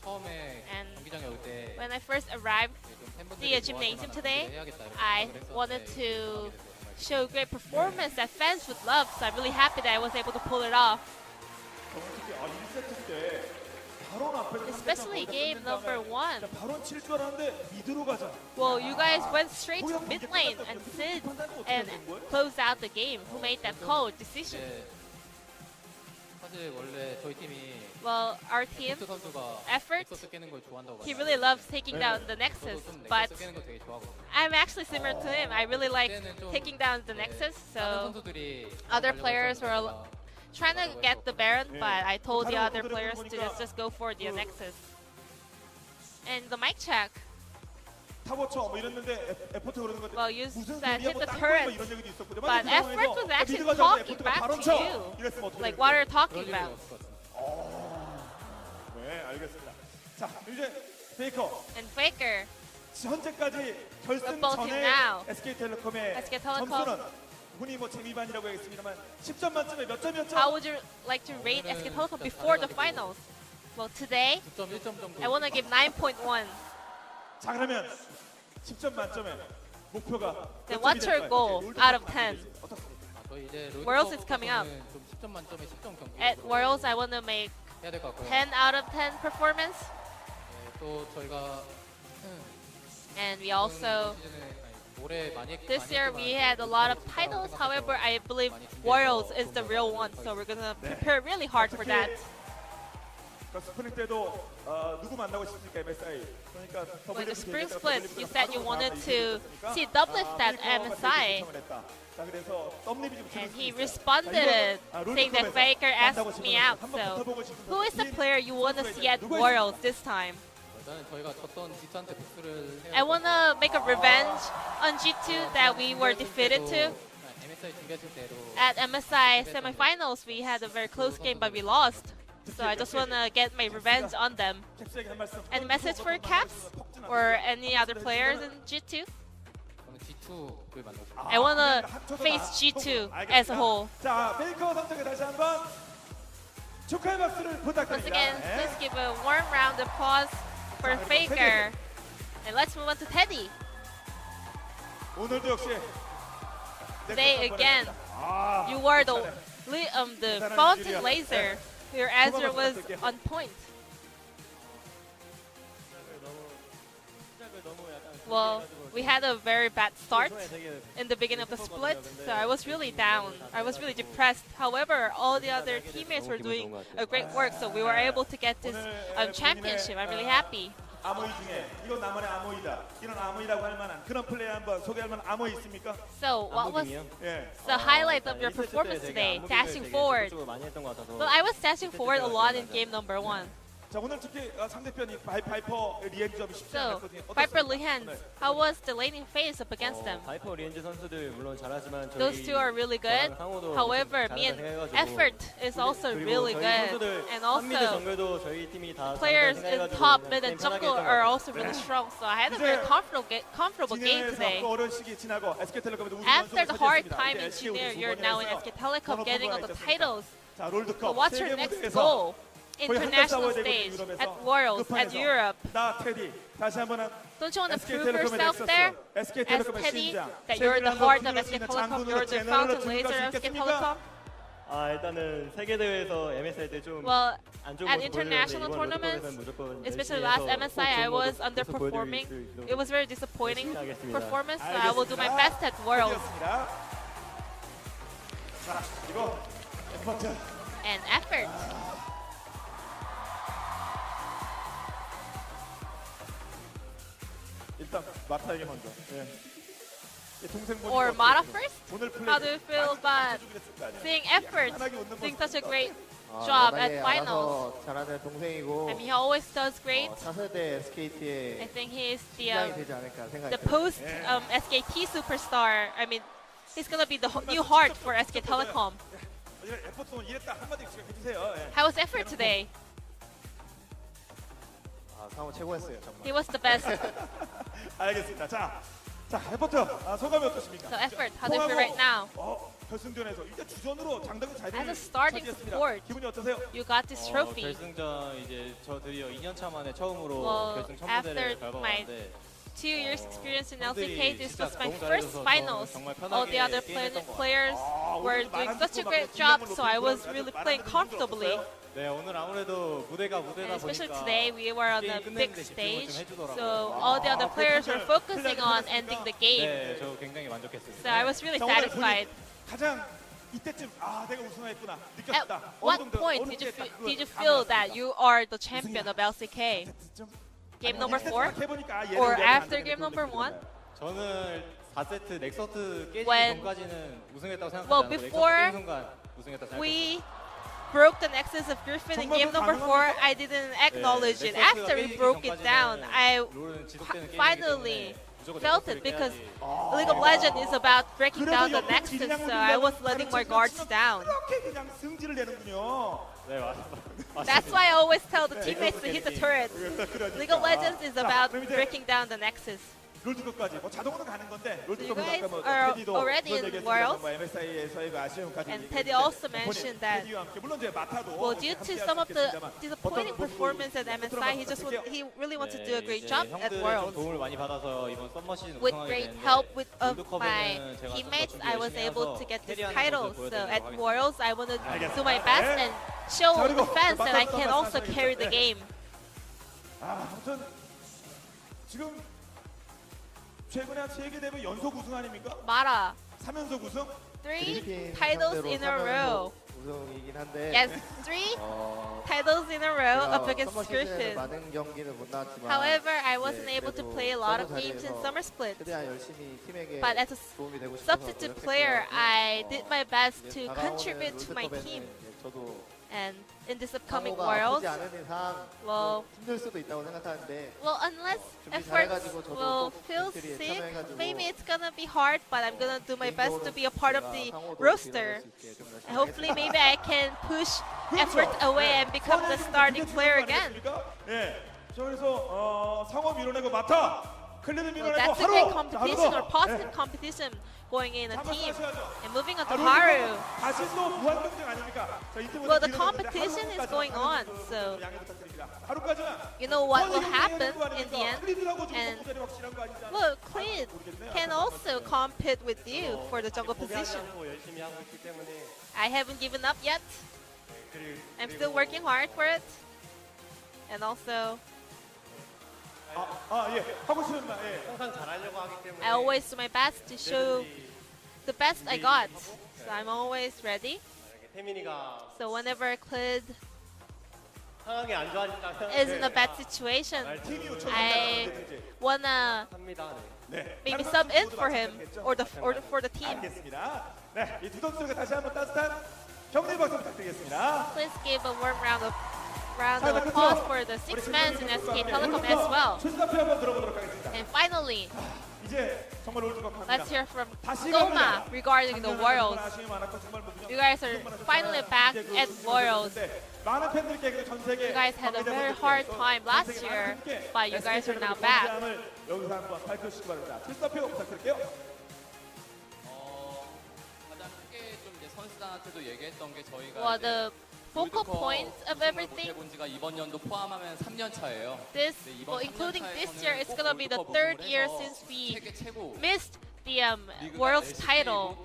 처음에 And 경기장에 올 때 When I first arrived 팬분들이 the gymnasium today, 해야겠다 이렇게 I 생각을 했었는데 wanted to show great performance that fans would love. So I'm really happy that I was able to pull it off. 특히 1세트 때 바론 앞에서 Especially game number 1. 바론 칠 줄 알았는데 미드로 가자. Well, you guys went straight to mid lane and Sid and closed out the game. Who made that call decision? 네, 사실 원래 저희 팀이 Well, our team, 넥서스 선수가 effort, 넥서스 깨는 걸 좋아한다고 he 봤어요. really loves taking down the Nexus, 저도 좀 but 넥서스 깨는 거 되게 좋아하거든요. I'm actually similar to him. I really like 그때는 좀, taking down the 네, Nexus, 다른 so 선수들이 other 가려고 players were 했었는데 trying to get the Baron, but I told the 다른 other 분들은 players to 보니까 just go for the Nexus. And the mic check, 타워쳐 뭐 이랬는데 에포트 그러는 건데 well, you 무슨 said 소리야 hit 뭐 the 땅 turret, 뭐 이런 얘기도 있었거든요. but 만약에 그 effort 상황에서 was actually 미드가 잡으면 talking 에포트가 back 바론 to 쳐! you. 이랬으면 어떻게 Like, 되는 what are you 그럴 talking 일은 about? 없을 것 같습니다. 네, 알겠습니다. 자, 이제 베이커 And Faker, 현재까지 결승 About him 전에 now. SK텔레콤의 SK텔레콤. 점수는 흔히 뭐 재미반이라고 하겠습니다만 10점 만점에 몇 점이었죠? how would you like to rate SK Telecom before the finals? Well, today, 9.1점 정도. I want to give 9.1. 자, 그러면 10점 만점에 목표가 Then 몇 what's 점이 your 될까요? goal 롤드컵 out of 만점이 10? 어떻습니까? 저희 이제 Worlds is coming up. 좀 10점 만점에 10점 경기 At Worlds, I want to make 해야 될 것 같고요. 10 out of 10 performance. 네, 또 저희가 And we also, 올해 많이 this year we had a lot of titles. However, I believe Worlds is the real one. So we're gonna prepare really hard for that. 그 스프링 때도 누구 만나고 싶습니까 MSI? 그러니까 With the spring split, you said you wanted to see Doublelift at MSI. 자, 그래서 썸립이 좀 And he 줄었습니다. responded it, saying that Faker asked me out. So, who is the player you want to see at Worlds this time? 일단은 저희가 졌던 G2한테 복수를 해야 I want to make a revenge on G2 that we were defeated to. MSI 준비했을 때로 At MSI semifinals, we had a very close game, but we lost. So I just want to get my revenge on them. And message for Caps or any other players in G2? 저는 G2를 만나고 싶어요. I want to face G2 as a whole. 자, 베이커 선수에게 다시 한번 축하의 박수를 Once 부탁드립니다. again, 네. please give a warm round of applause for Faker. And let's move on to Teddy. 오늘도 역시 Today again, 아, you were the fountain laser. Your answer was on point. Well, we had a very bad start in the beginning of the split, so I was really down. I was really depressed. However, all the other teammates were doing a great work, so we were able to get this championship. I'm really happy. 아모이 중에 이건 나만의 아모이다. 이런 아모이라고 할 만한 그런 플레이 한번 소개할 만한 아모이 있습니까? So, what was 예. the highlight of your performance today? Dashing forward. Well, I was dashing forward a lot in game number 1. 자, 오늘 특히 상대편이 바이퍼 리엔즈업이 쉽지 So, 않았거든요. Viper Lihan, how was the laning phase up against them? 바이퍼 리엔즈 선수들 물론 잘하지만 Those two are really good. However, me and Effort is also really good. And also, 정글도 저희 팀이 다 players in top, mid, and jungle are also really strong. So I had a very comfortable game today. 어려운 시기 지나고 SK텔레콤에도 우승 After the hard 차지했습니다. time 이제 in SK 우승 Junior, you're now in 후보에서 SK Telecom getting all the titles. 자, 롤드컵 So what's 세계 your next 무대에서 goal? 거의 한달 International 싸워야 되거든요, stage, 유럽에서. at Worlds, at 끝판에서. Europe. 나 테디 다시 한번은 Don't you want to prove SK텔레콤의 yourself 넥서스, there? As SK텔레콤의 Teddy, 심장, that you're the 세계를 heart 한번 of 부를 수 SK 있는 Telecom, 장군으로 you're the 제너럴로 fountain 준비할 laser 수 of SK 있겠습니까? Telecom? 일단은 세계 대회에서 MSI 때좀 Well, 안 좋은 at 모습 international 보여드렸는데 이번 tournaments, 롤드컵에서는 무조건 especially 열심히 last 해서 MSI, I 좋은 was 모습 underperforming. 보여드릴 수 있도록 It was very disappointing 열심히 하겠습니다. performance, so I will do my best at Worlds. 테디였습니다. 자, 그리고 에퍼트 And Effort. 일단 마타에게 먼저. 예. 동생 보니까 Or 어때요? Mata first? 오늘 플레이 How do you feel about seeing Effort doing such a great job at finals? 잘하는 동생이고 I mean, he always does great. 차세대 I SKT의 think he is 시장이 되지 않을까 the 생각해요. post SKT superstar. I mean, he's gonna be the new heart for SK Telecom. 에퍼트 오늘 이랬다 한마디 해주세요. 예. How was Effort today? 상호 최고였어요 정말. He was the best. 알겠습니다. 자, 에퍼트 소감이 어떠십니까? So Effort, how do you feel right now? 결승전에서 이제 주전으로 장담은 잘 As a starting 차지했습니다. support, 기분이 어떠세요? you got this trophy. 결승전 이제 저 드디어 2년차 만에 처음으로 Well, 결승 첫 after 무대를 my 밟아봤는데 2 years experience in 형들이 LCK, this 진짜 was my 너무 first 잘해줘서 finals. 정말 All the 편하게 other 게임했던 것 players were doing such a great job, so I was really playing comfortably. 네, 오늘 아무래도 무대가 And 무대다 especially 보니까 today, we were on a 게임 big 끝내는데 집중을 stage, 좀 해주더라고요. so all the other players were focusing on ending the game. 네, 저 굉장히 만족했습니다. So I was really 자, 오늘 satisfied. 가장 이때쯤 내가 우승했구나 At 느꼈다. what point did you feel that you are the champion of LCK? Game number 4? Or after game number 1? 저는 4세트 넥서트 깨지기 When- 전까지는 우승했다고 생각하지 Well, 않았고 넥서트 before 깨는 순간 우승했다고 생각했어요. We broke the nexus of Griffin in game number 4. I didn't acknowledge it. After we broke it down, I 롤은 지속되는 게임이기 finally 때문에 무조건 felt 넥서트를 it because 깨야지. League of Legends is about breaking down the nexus, so I was letting my guards down. 그렇게 그냥 승질을 내는군요. 네, 맞습니다. That's why I always tell the teammates to hit the turrets. 그러니까. League of Legends is about 그럼 이제 breaking down the nexus. 롤드컵까지 자동으로 가는 건데 you 롤드컵에서 guys 아까 are 테디도 already 그런 in 얘기했습니다만 Worlds. MSI에서의 그 아쉬움까지 And 얘기했는데 Teddy also 본인, mentioned that, 테디와 함께 물론 이제 마타도 well, due to some of the disappointing 어떤 performance at MSI, he really wanted to do a great job at 형들의 Worlds. 도움을 많이 받아서 이번 썸머 시즌 With 우승하게 great 됐는데 help of my 롤드컵에는 제가 teammates, 준비 I was 열심히 able 해서 to get this 캐리하는 title. 모습을 So at 보여드리도록 Worlds, I want to 알겠습니다. do my best 네. and show 자, the 그리고 fans that I can 마지막 also 말씀하시겠죠? carry the 네. game. 아무튼 지금 최근에 한 3개 대회 연속 우승 아닙니까? Mata, 3연속 우승? 3 titles in a row. 우승이긴 한데 Yes, 3 titles in a row up against 서머 시즌에 Griffin. 많은 경기는 못 나왔지만 However, I wasn't 네, able to 그래도 play a lot of 서브 games in 자리에서 summer split. 최대한 열심히 팀에게 But as a 도움이 되고 싶어서 substitute player, I did my best to contribute to my team. 저도 And in this upcoming 상호가 Worlds, 아프지 않은 이상 well, 힘들 수도 있다고 생각하는데 well, unless 준비 efforts 잘해가지고 저도 will 꼭 feel 빅토리에 sick, 참여해가지고 maybe it's gonna be hard, but I'm gonna do my best to be a part of the 상호도 roster. 기여할 수 있게 좀 열심히 And hopefully, 하겠습니다. maybe I can push effort away and become the starting player again. 예. 자, 그래서 상호 밀어내고 마타, 클리드 Well, 밀어내고 that's a great 하루. competition or 자, positive competition going in a team. 하루. And moving on to 하루 Haru. 다시 또 무한 경쟁 아닙니까? 자, 이때부터 Well, the 기회를 competition 줬는데 is going on, so 양해 부탁드립니다. 하루까지는 you know what will 선수 happen 경쟁이 있는 거 in the 아닙니까? end. 클리드라고 지금 And 선수 자리 확실한 거 아니잖아요. well, Clid can also compete with you for the jungle position. 열심히 하고 있기 때문에 I haven't given up yet. I'm still working hard for it. And also, 예. 하고 싶은 말, 예. 항상 잘하려고 하기 때문에 I always do my best to show the best I got. So I'm always ready. 태민이가 So whenever Clid 상황이 안 좋아진다 is in a bad situation. I wanna maybe sub in for him or for the team. 알겠습니다. 네, 이 두 선수에게 다시 한번 따뜻한 격리 박수 부탁드리겠습니다. Please give a warm round of applause for the 6 men in SK Telecom as well. 출사표 한번 들어보도록 하겠습니다. And finally, 이제 정말 월드컵 갑니다. let's hear from 다시 Goma 갑니다. regarding the Worlds. 아쉬움이 많았고 정말 무기력. You guys are finally back at Worlds. 많은 팬들께 전 세계 You guys had a very hard time last year, but you guys are now back. 여기서 한번 발표시기 바랍니다. 출사표 부탁드릴게요. 가장 크게 좀 이제 선수단한테도 얘기했던 게 저희가 Well, the focal point of everything, 해본 지가 이번 연도 포함하면 3년 차예요. this, well, including this year, it's gonna be the 3rd year since we 세계 최고 missed the World's title.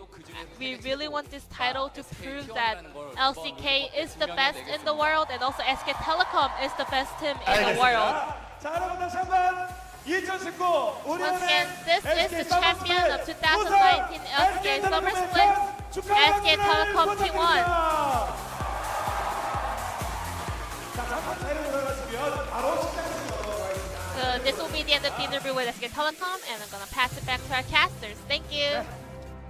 We really want this title to prove that LCK is the best in the world and also SK Telecom is the best team in the world. 자, 여러분 다시 한번 2019 Once again, this is the champion of 2019 LCK Summer Split, SK Telecom T1. 자, 잠깐 자리로 돌아가시면 바로 시작하시도록 하겠습니다. So this will be the end of the interview with SK Telecom, and I'm gonna pass it back to our casters. Thank you.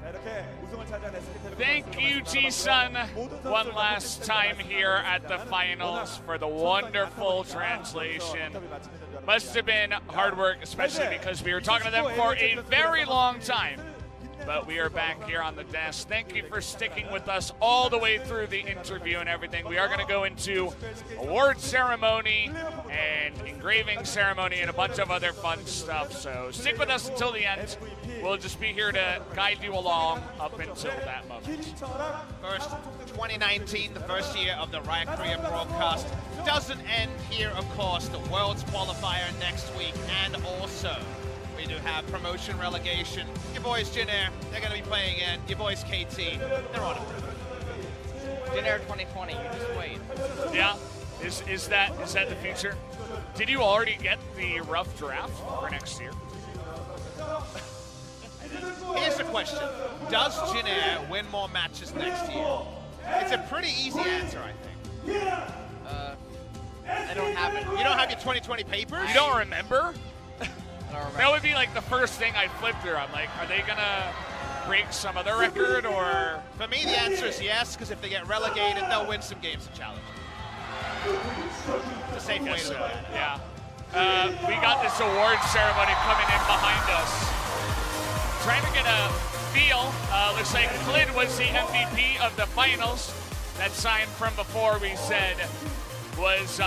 자, 이렇게 우승을 차지한 SK텔레콤 Thank you, Ji-sun, one last time here at the finals for the wonderful translation. Must have been hard work, especially because we were talking to them for a very long time. But we are back here on the desk. Thank you for sticking with us all the way through the interview and everything. We are going to go into award ceremony and engraving ceremony and a bunch of other fun stuff. So stick with us until the end. We'll just be here to guide you along up until that moment. First, 2019, the first year of the Riot Korea broadcast, doesn't end here, of course. The Worlds qualifier next week, and also we do have promotion relegation. Your boys Jin Air, they're going to be playing in. Your boys KT, they're on it. Jin Air 2020, you just wait. Yeah, is that the future? Did you already get the rough draft for next year? Here's the question. Does Jin Air win more matches next year? It's a pretty easy answer, I think. I don't have it. You don't have your 2020 papers? You don't remember? I don't remember. That would be like the first thing I flipped through. I'm like, are they gonna break some other record or? For me, the answer is yes, because if they get relegated, they'll win some games of challenge. It's a safe way to look at it. Yeah. We got this award ceremony coming in behind us. Trying to get a feel. Looks like Clint was the MVP of the finals. That sign from before we said was,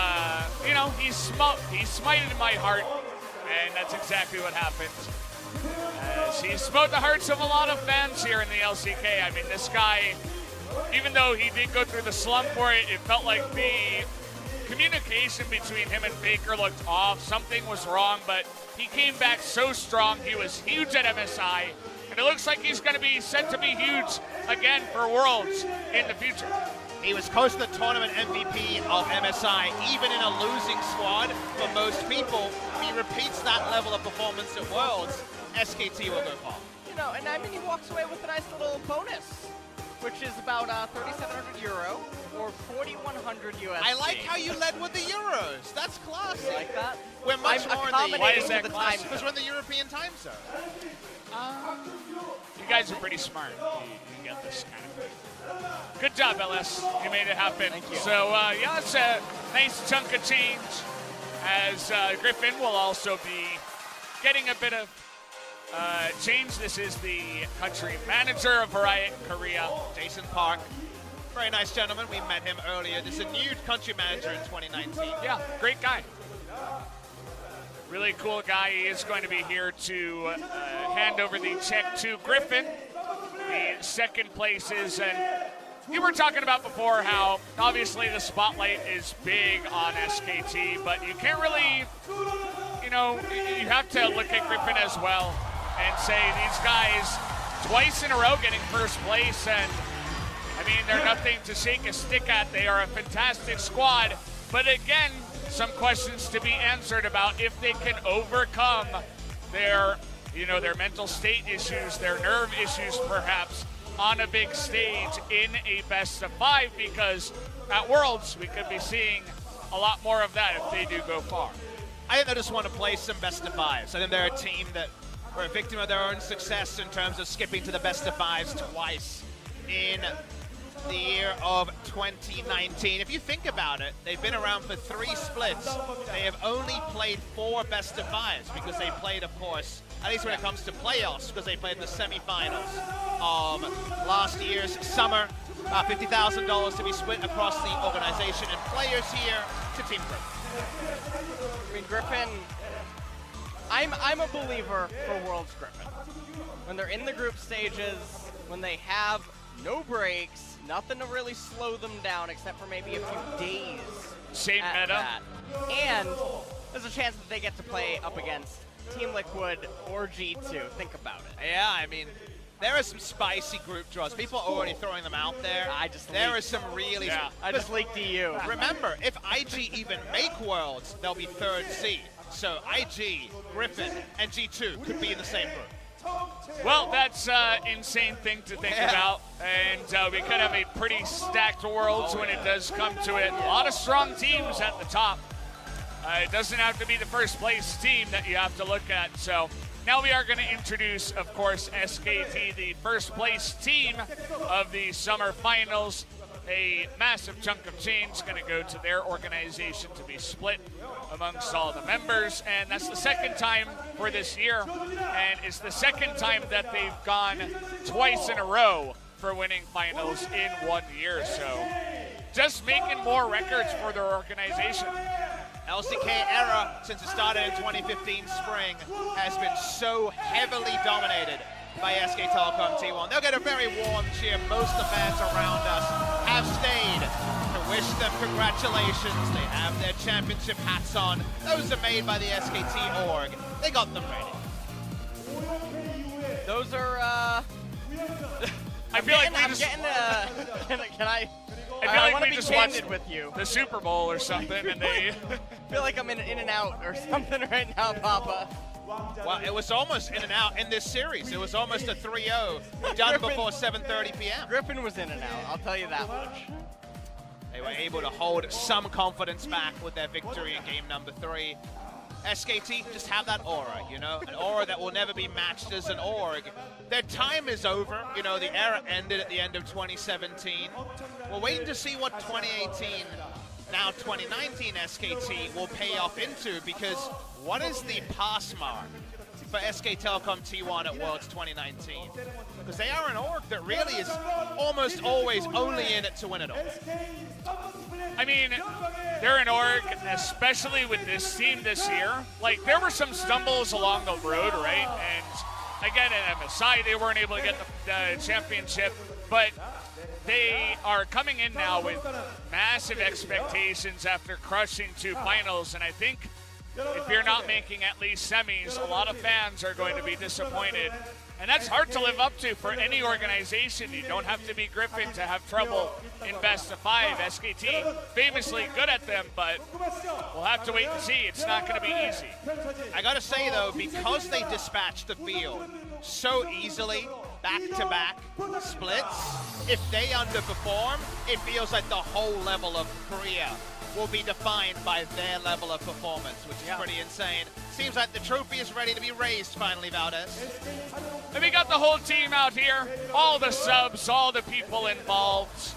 you know, he smited my heart, and that's exactly what happened. As he smote the hearts of a lot of fans here in the LCK. I mean, this guy, even though he did go through the slump for it, it felt like the communication between him and Faker looked off. Something was wrong, but he came back so strong. He was huge at MSI, and it looks like he's going to be set to be huge again for Worlds in the future. He was close to the tournament MVP of MSI, even in a losing squad. For most people, if he repeats that level of performance at Worlds, SKT will go far. You know, and I mean, he walks away with a nice little bonus, which is about 3,700 euro or 4,100 USD. I like how you led with the Euros. That's classy. You like that? We're much I'm more in accommodating Why is that to the classy? time because we're in the European time zone. You guys are pretty smart. You get this kind of thing. Good job, LS. You made it happen. Thank you. So, yeah, it's a nice chunk of change as Griffin will also be getting a bit of change. This is the country manager of Riot Korea. Jason Park, very nice gentleman. We met him earlier. This is a new country manager in 2019. Yeah, great guy. Really cool guy. He is going to be here to hand over the check to Griffin. The second places, and you were talking about before how obviously the spotlight is big on SKT, but you can't really, you know, you have to look at Griffin as well and say these guys twice in a row getting first place, and I mean, they're nothing to shake a stick at. They are a fantastic squad, but again, some questions to be answered about if they can overcome their, you know, their mental state issues, their nerve issues perhaps, on a big stage in a best of 5, because at Worlds we could be seeing a lot more of that if they do go far. I think they just want to play some best of fives. I think they're a team that were a victim of their own success in terms of skipping to the best of fives twice in the year of 2019. If you think about it, they've been around for 3 splits. They have only played 4 best of fives because they played, of course, at least when it comes to playoffs, because they played the semifinals of last year's summer. $50,000 to be split across the organization and players here to Team Griffin. I mean, Griffin, I'm a believer for Worlds Griffin. When they're in the group stages, when they have no breaks, nothing to really slow them down except for maybe a few days. Same at meta. that. And there's a chance that they get to play up against Team Liquid or G2. Think about it. Yeah, I mean, there are some spicy group draws. People are already throwing them out there. There are some really... Yeah. I just leaked to you. Remember, if IG even make Worlds, they'll be 3rd seed. So IG, Griffin, and G2 could be in the same group. Well, that's an insane thing to think about, and we could have a pretty stacked Worlds when it does come to it. A lot of strong teams at the top. It doesn't have to be the first place team that you have to look at. So now we are going to introduce, of course, SKT, the first place team of the summer finals. A massive chunk of change going to go to their organization to be split amongst all the members, and that's the second time for this year, and it's the second time that they've gone twice in a row for winning finals in 1 year. So just making more records for their organization. LCK era, since it started in 2015 spring, has been so heavily dominated by SK Telecom T1. They'll get a very warm cheer. Most of the fans around us have stayed to wish them congratulations. They have their championship hats on. Those are made by the SKT org. They got them ready. Those are, I feel like we just... can I... I feel like we just watched with you. the Super Bowl or something, and they... I feel like I'm in and out or something right now, Papa. Well, it was almost in and out in this series. It was almost a 3-0 done before 7:30 p.m. Griffin was in and out, I'll tell you that much. They were able to hold some confidence back with their victory in game number 3. SKT just have that aura, you know, an aura that will never be matched as an org. Their time is over, you know, the era ended at the end of 2017. We're waiting to see what 2018, now 2019 SKT will pay off into, because what is the pass mark for SK Telecom T1 at Worlds 2019? Because they are an org that really is almost always only in it to win it all. I mean, they're an org, especially with this team this year. Like, there were some stumbles along the road, right? And again, at MSI, they weren't able to get the championship, but they are coming in now with massive expectations after crushing 2 finals, and I think if you're not making at least semis, a lot of fans are going to be disappointed. And that's hard to live up to for any organization. You don't have to be Griffin to have trouble in best of 5. SKT, famously good at them, but we'll have to wait and see. It's not going to be easy. I gotta say though, because they dispatched the field so easily, back-to-back splits, if they underperform, it feels like the whole level of Korea will be defined by their level of performance, which is pretty insane. Seems like the trophy is ready to be raised finally, Valdez. And we got the whole team out here, all the subs, all the people involved.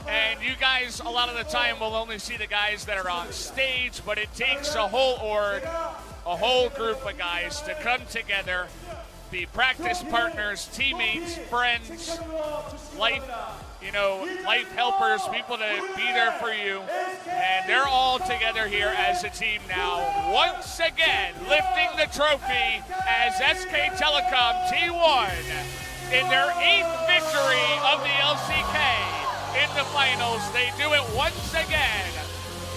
And you guys, a lot of the time, will only see the guys that are on stage, but it takes a whole org, a whole group of guys to come together, be practice partners, teammates, friends, life helpers, people to be there for you. And they're all together here as a team now, once again lifting the trophy as SK Telecom T1 in their 8th victory of the LCK in the finals. They do it once again.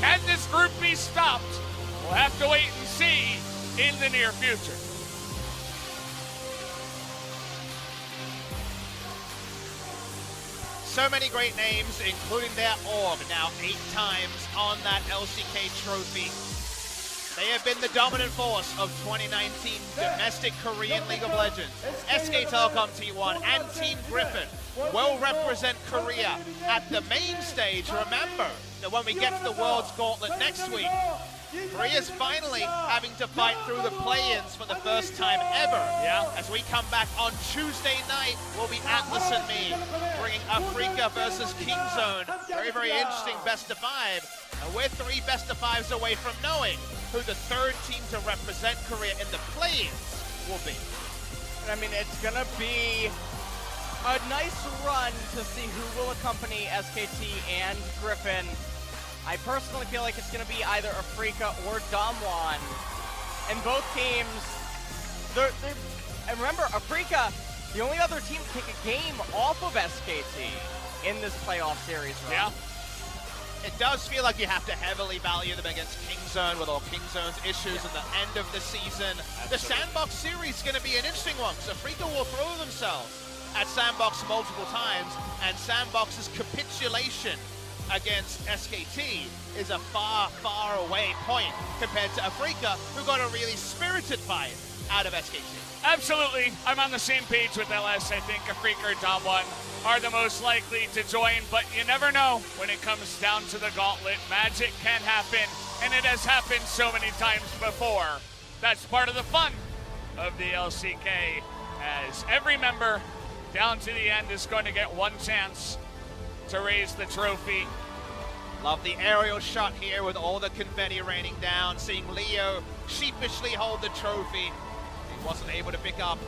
Can this group be stopped? We'll have to wait and see in the near future. So many great names, including their org, now 8 times on that LCK trophy. They have been the dominant force of 2019 domestic Korean League of Legends. SK Telecom T1 and Team Griffin will represent Korea at the main stage. Remember that when we get to the World's Gauntlet next week, Korea's finally having to fight through the play-ins for the first time ever. Yeah. As we come back on Tuesday night, will be Atlas and me bringing Africa versus Kingzone. Very, very interesting best of 5. And we're 3 best of 5s away from knowing who the third team to represent Korea in the play-ins will be. I mean, it's gonna be a nice run to see who will accompany SKT and Griffin. I personally feel like it's going to be either Afrika or Damwon. And both teams, and remember, Afrika, the only other team to take a game off of SKT in this playoff series run. Yeah. It does feel like you have to heavily value them against Kingzone with all Kingzone's issues in the end of the season. The Sandbox series is going to be an interesting one because Afrika will throw themselves at Sandbox multiple times, and Sandbox's capitulation against SKT is a far, far away point compared to Afrika, who got a really spirited fight out of SKT. Absolutely. I'm on the same page with LS. I think Afrika or Damwon are the most likely to join, but you never know when it comes down to the gauntlet. Magic can happen, and it has happened so many times before. That's part of the fun of the LCK, as every member down to the end is going to get one chance to raise the trophy. Love the aerial shot here with all the confetti raining down, seeing Leo sheepishly hold the trophy. He wasn't able to pick up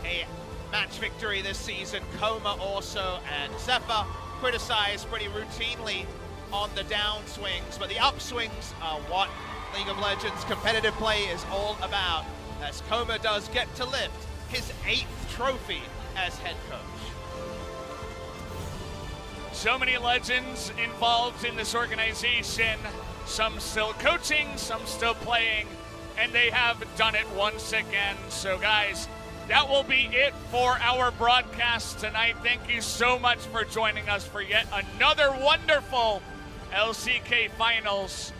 a match victory this season. Coma also, and Zephyr criticized pretty routinely on the downswings, but the upswings are what League of Legends competitive play is all about, as Coma does get to lift his 8th trophy as head coach. So many legends involved in this organization, some still coaching, some still playing, and they have done it once again. So guys, that will be it for our broadcast tonight. Thank you so much for joining us for yet another wonderful LCK Finals.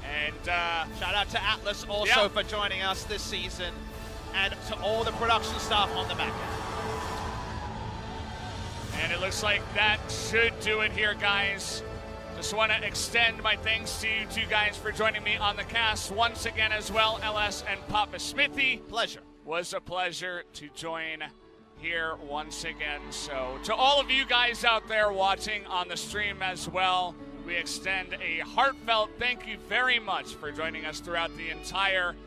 And shout out to Atlas also for joining us this season, and to all the production staff on the back end. And it looks like that should do it here, guys. Just want to extend my thanks to you two guys for joining me on the cast once again as well, LS and Papa Smithy. Pleasure. Was a pleasure to join here once again. So to all of you guys out there watching on the stream as well, we extend a heartfelt thank you very much for joining us throughout the entirety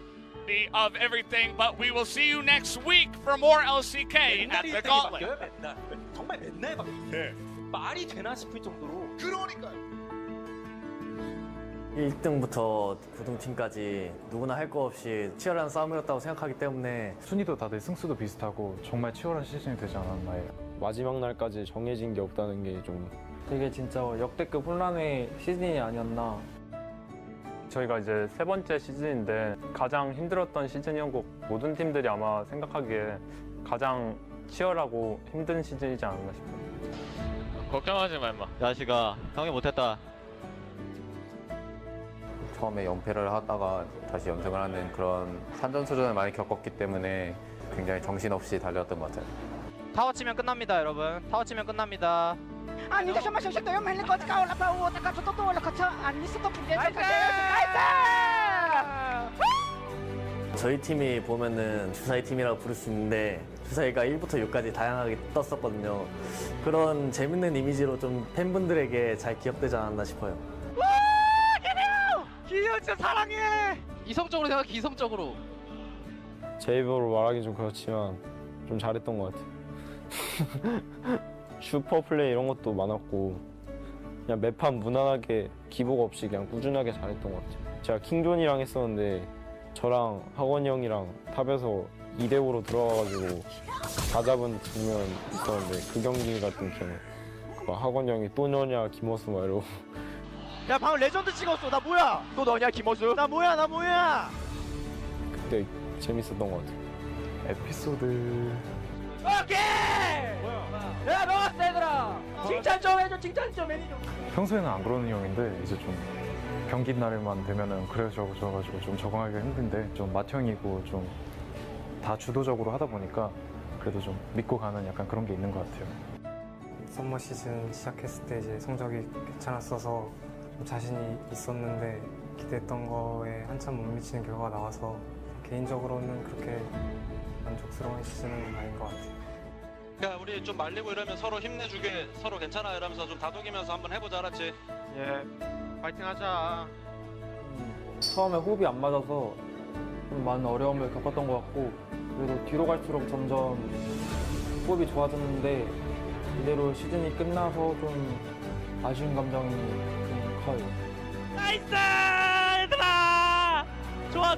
of everything. But we will see you next week for more LCK at the Gauntlet. 정말 맨날 바뀌어요. 말이 되나 싶을 정도로. 그러니까요. 1등부터 9등팀까지 누구나 할 거 없이 치열한 싸움이었다고 생각하기 때문에 순위도 다들 승수도 비슷하고 정말 치열한 시즌이 되지 않았나 해요. 마지막 날까지 정해진 게 없다는 게 좀 되게 진짜 역대급 혼란의 시즌이 아니었나. 저희가 이제 3번째 시즌인데 가장 힘들었던 시즌이었고 모든 팀들이 아마 생각하기에 가장 치열하고 힘든 시즌이지 않았나 싶어요. 걱정하지 마, 임마. 야식아, 형이 못했다. 처음에 연패를 하다가 다시 연승을 하는 그런 산전수전을 많이 겪었기 때문에 굉장히 정신없이 달렸던 것 같아요. 타워 치면 끝납니다, 여러분. 타워 치면 끝납니다. Hindi siya masyado yung mahilig ko ikaw wala pa utak ka totoo wala ka sa anis ito 저희 팀이 보면은 주사위 팀이라고 부를 수 있는데 주사위가 1부터 6까지 다양하게 떴었거든요. 그런 재밌는 이미지로 좀 팬분들에게 잘 기억되지 않았나 싶어요. 기현 진짜 사랑해. 이성적으로 생각해, 이성적으로. 제 입으로 말하기 좀 그렇지만 좀 잘했던 것 같아요. 슈퍼 플레이 이런 것도 많았고 그냥 매판 무난하게 기복 없이 그냥 꾸준하게 잘했던 것 같아요. 제가 킹존이랑 했었는데 저랑 학원이 형이랑 탑에서 2대5로 들어와가지고 다 잡은 장면 있었는데 그 경기 같은 경우 막 학원이 형이 또 너냐 김호수 막 이러고 야 방금 레전드 찍었어. 나 뭐야? 또 너냐 김호수? 나 뭐야 나 뭐야? 그때 재밌었던 것 같아요. 에피소드 오케이! 야 먹었어 얘들아! 칭찬 좀 해줘 칭찬 좀 해줘 평소에는 안 그러는 형인데 이제 좀 경기 날만 되면은 그래져가지고 좀 적응하기가 힘든데 좀 맏형이고 좀 다 주도적으로 하다 보니까 그래도 좀 믿고 가는 약간 그런 게 있는 것 같아요. 썸머 시즌 시작했을 때 이제 성적이 괜찮았어서 좀 자신이 있었는데 기대했던 거에 한참 못 미치는 결과가 나와서 개인적으로는 그렇게 만족스러운 시즌은 아닌 것 같아요. 그러니까 우리 좀 말리고 이러면 서로 힘내주게 서로 괜찮아 이러면서 좀 다독이면서 한번 해보자, 알았지? 예, 파이팅 하자. 처음에 호흡이 안 맞아서 좀 많은 어려움을 겪었던 것 같고 그래도 뒤로 갈수록 점점 호흡이 좋아졌는데 이대로 시즌이 끝나서 좀 아쉬운 감정이 좀 커요. 나이스! 얘들아! 좋아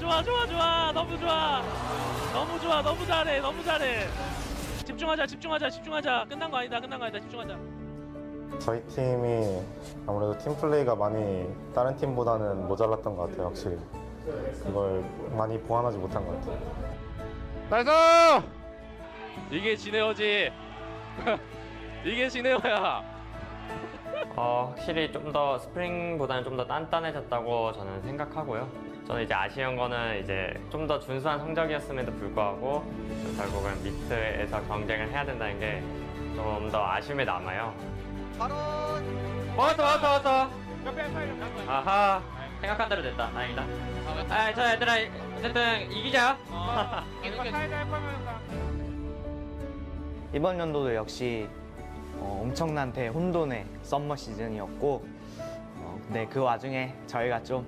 너무 좋아 너무 잘해 집중하자 끝난 거 아니다 집중하자. 저희 팀이 아무래도 팀 플레이가 많이 다른 팀보다는 모자랐던 것 같아요. 확실히 그걸 많이 보완하지 못한 것 같아요. 나이스! 이게 지네어지. 이게 지네어야. 확실히 좀 더 스프링보다는 좀 더 단단해졌다고 저는 생각하고요. 저는 이제 아쉬운 거는 이제 좀 더 준수한 성적이었음에도 불구하고 결국은 미트에서 경쟁을 해야 된다는 게 좀 더 아쉬움이 남아요. 왔어. 아하, 생각한 대로 됐다. 다행이다. 자 얘들아, 어쨌든 이기자. 이번 연도도 역시 엄청난 대혼돈의 썸머 시즌이었고 근데 그 와중에 저희가 좀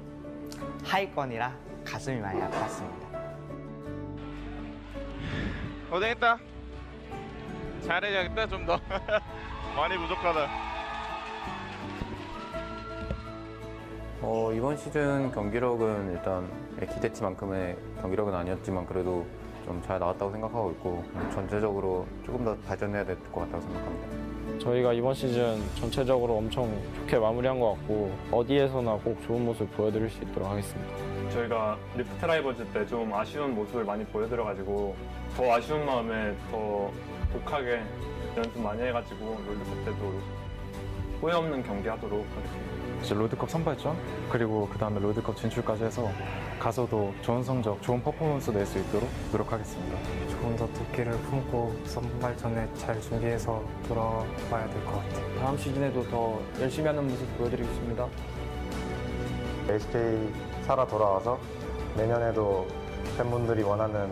하위권이라 가슴이 많이 아팠습니다. 고생했다. 잘해야겠다 좀 더. 많이 부족하다. 이번 시즌 경기력은 일단 기대치만큼의 경기력은 아니었지만 그래도 좀 잘 나왔다고 생각하고 있고 전체적으로 조금 더 발전해야 될 것 같다고 생각합니다. 저희가 이번 시즌 전체적으로 엄청 좋게 마무리한 것 같고 어디에서나 꼭 좋은 모습 보여드릴 수 있도록 하겠습니다. 저희가 리프트 라이버즈 때 좀 아쉬운 모습을 많이 보여드려가지고 더 아쉬운 마음에 더 독하게 연습 많이 해가지고 롤드컵 때도 후회 없는 경기 하도록 하겠습니다. 이제 롤드컵 선발전 그리고 그 다음에 롤드컵 진출까지 해서 가서도 좋은 성적, 좋은 퍼포먼스 낼 수 있도록 노력하겠습니다. 조금 더 득기를 품고 선발전에 잘 준비해서 돌아와야 될 것 같아요. 다음 시즌에도 더 열심히 하는 모습 보여드리겠습니다. SK 살아 돌아와서 내년에도 팬분들이 원하는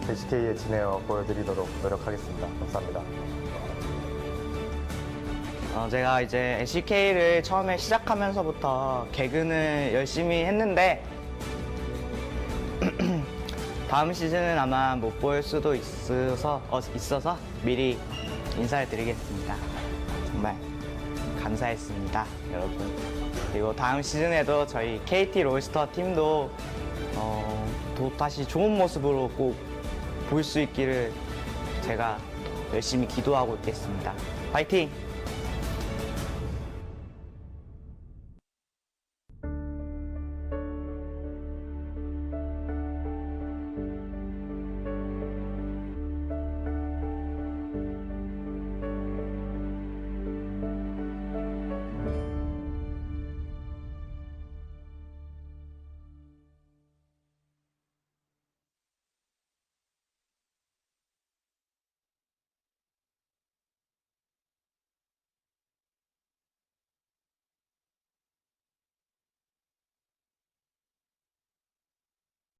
SK의 진에어 보여드리도록 노력하겠습니다. 감사합니다. 제가 이제 SK를 처음에 시작하면서부터 개근을 열심히 했는데 다음 시즌은 아마 못 볼 수도 있어서 미리 인사를 드리겠습니다. 정말 감사했습니다, 여러분. 그리고 다음 시즌에도 저희 KT 롤스터 팀도 또 다시 좋은 모습으로 꼭 볼 수 있기를 제가 열심히 기도하고 있겠습니다. 파이팅!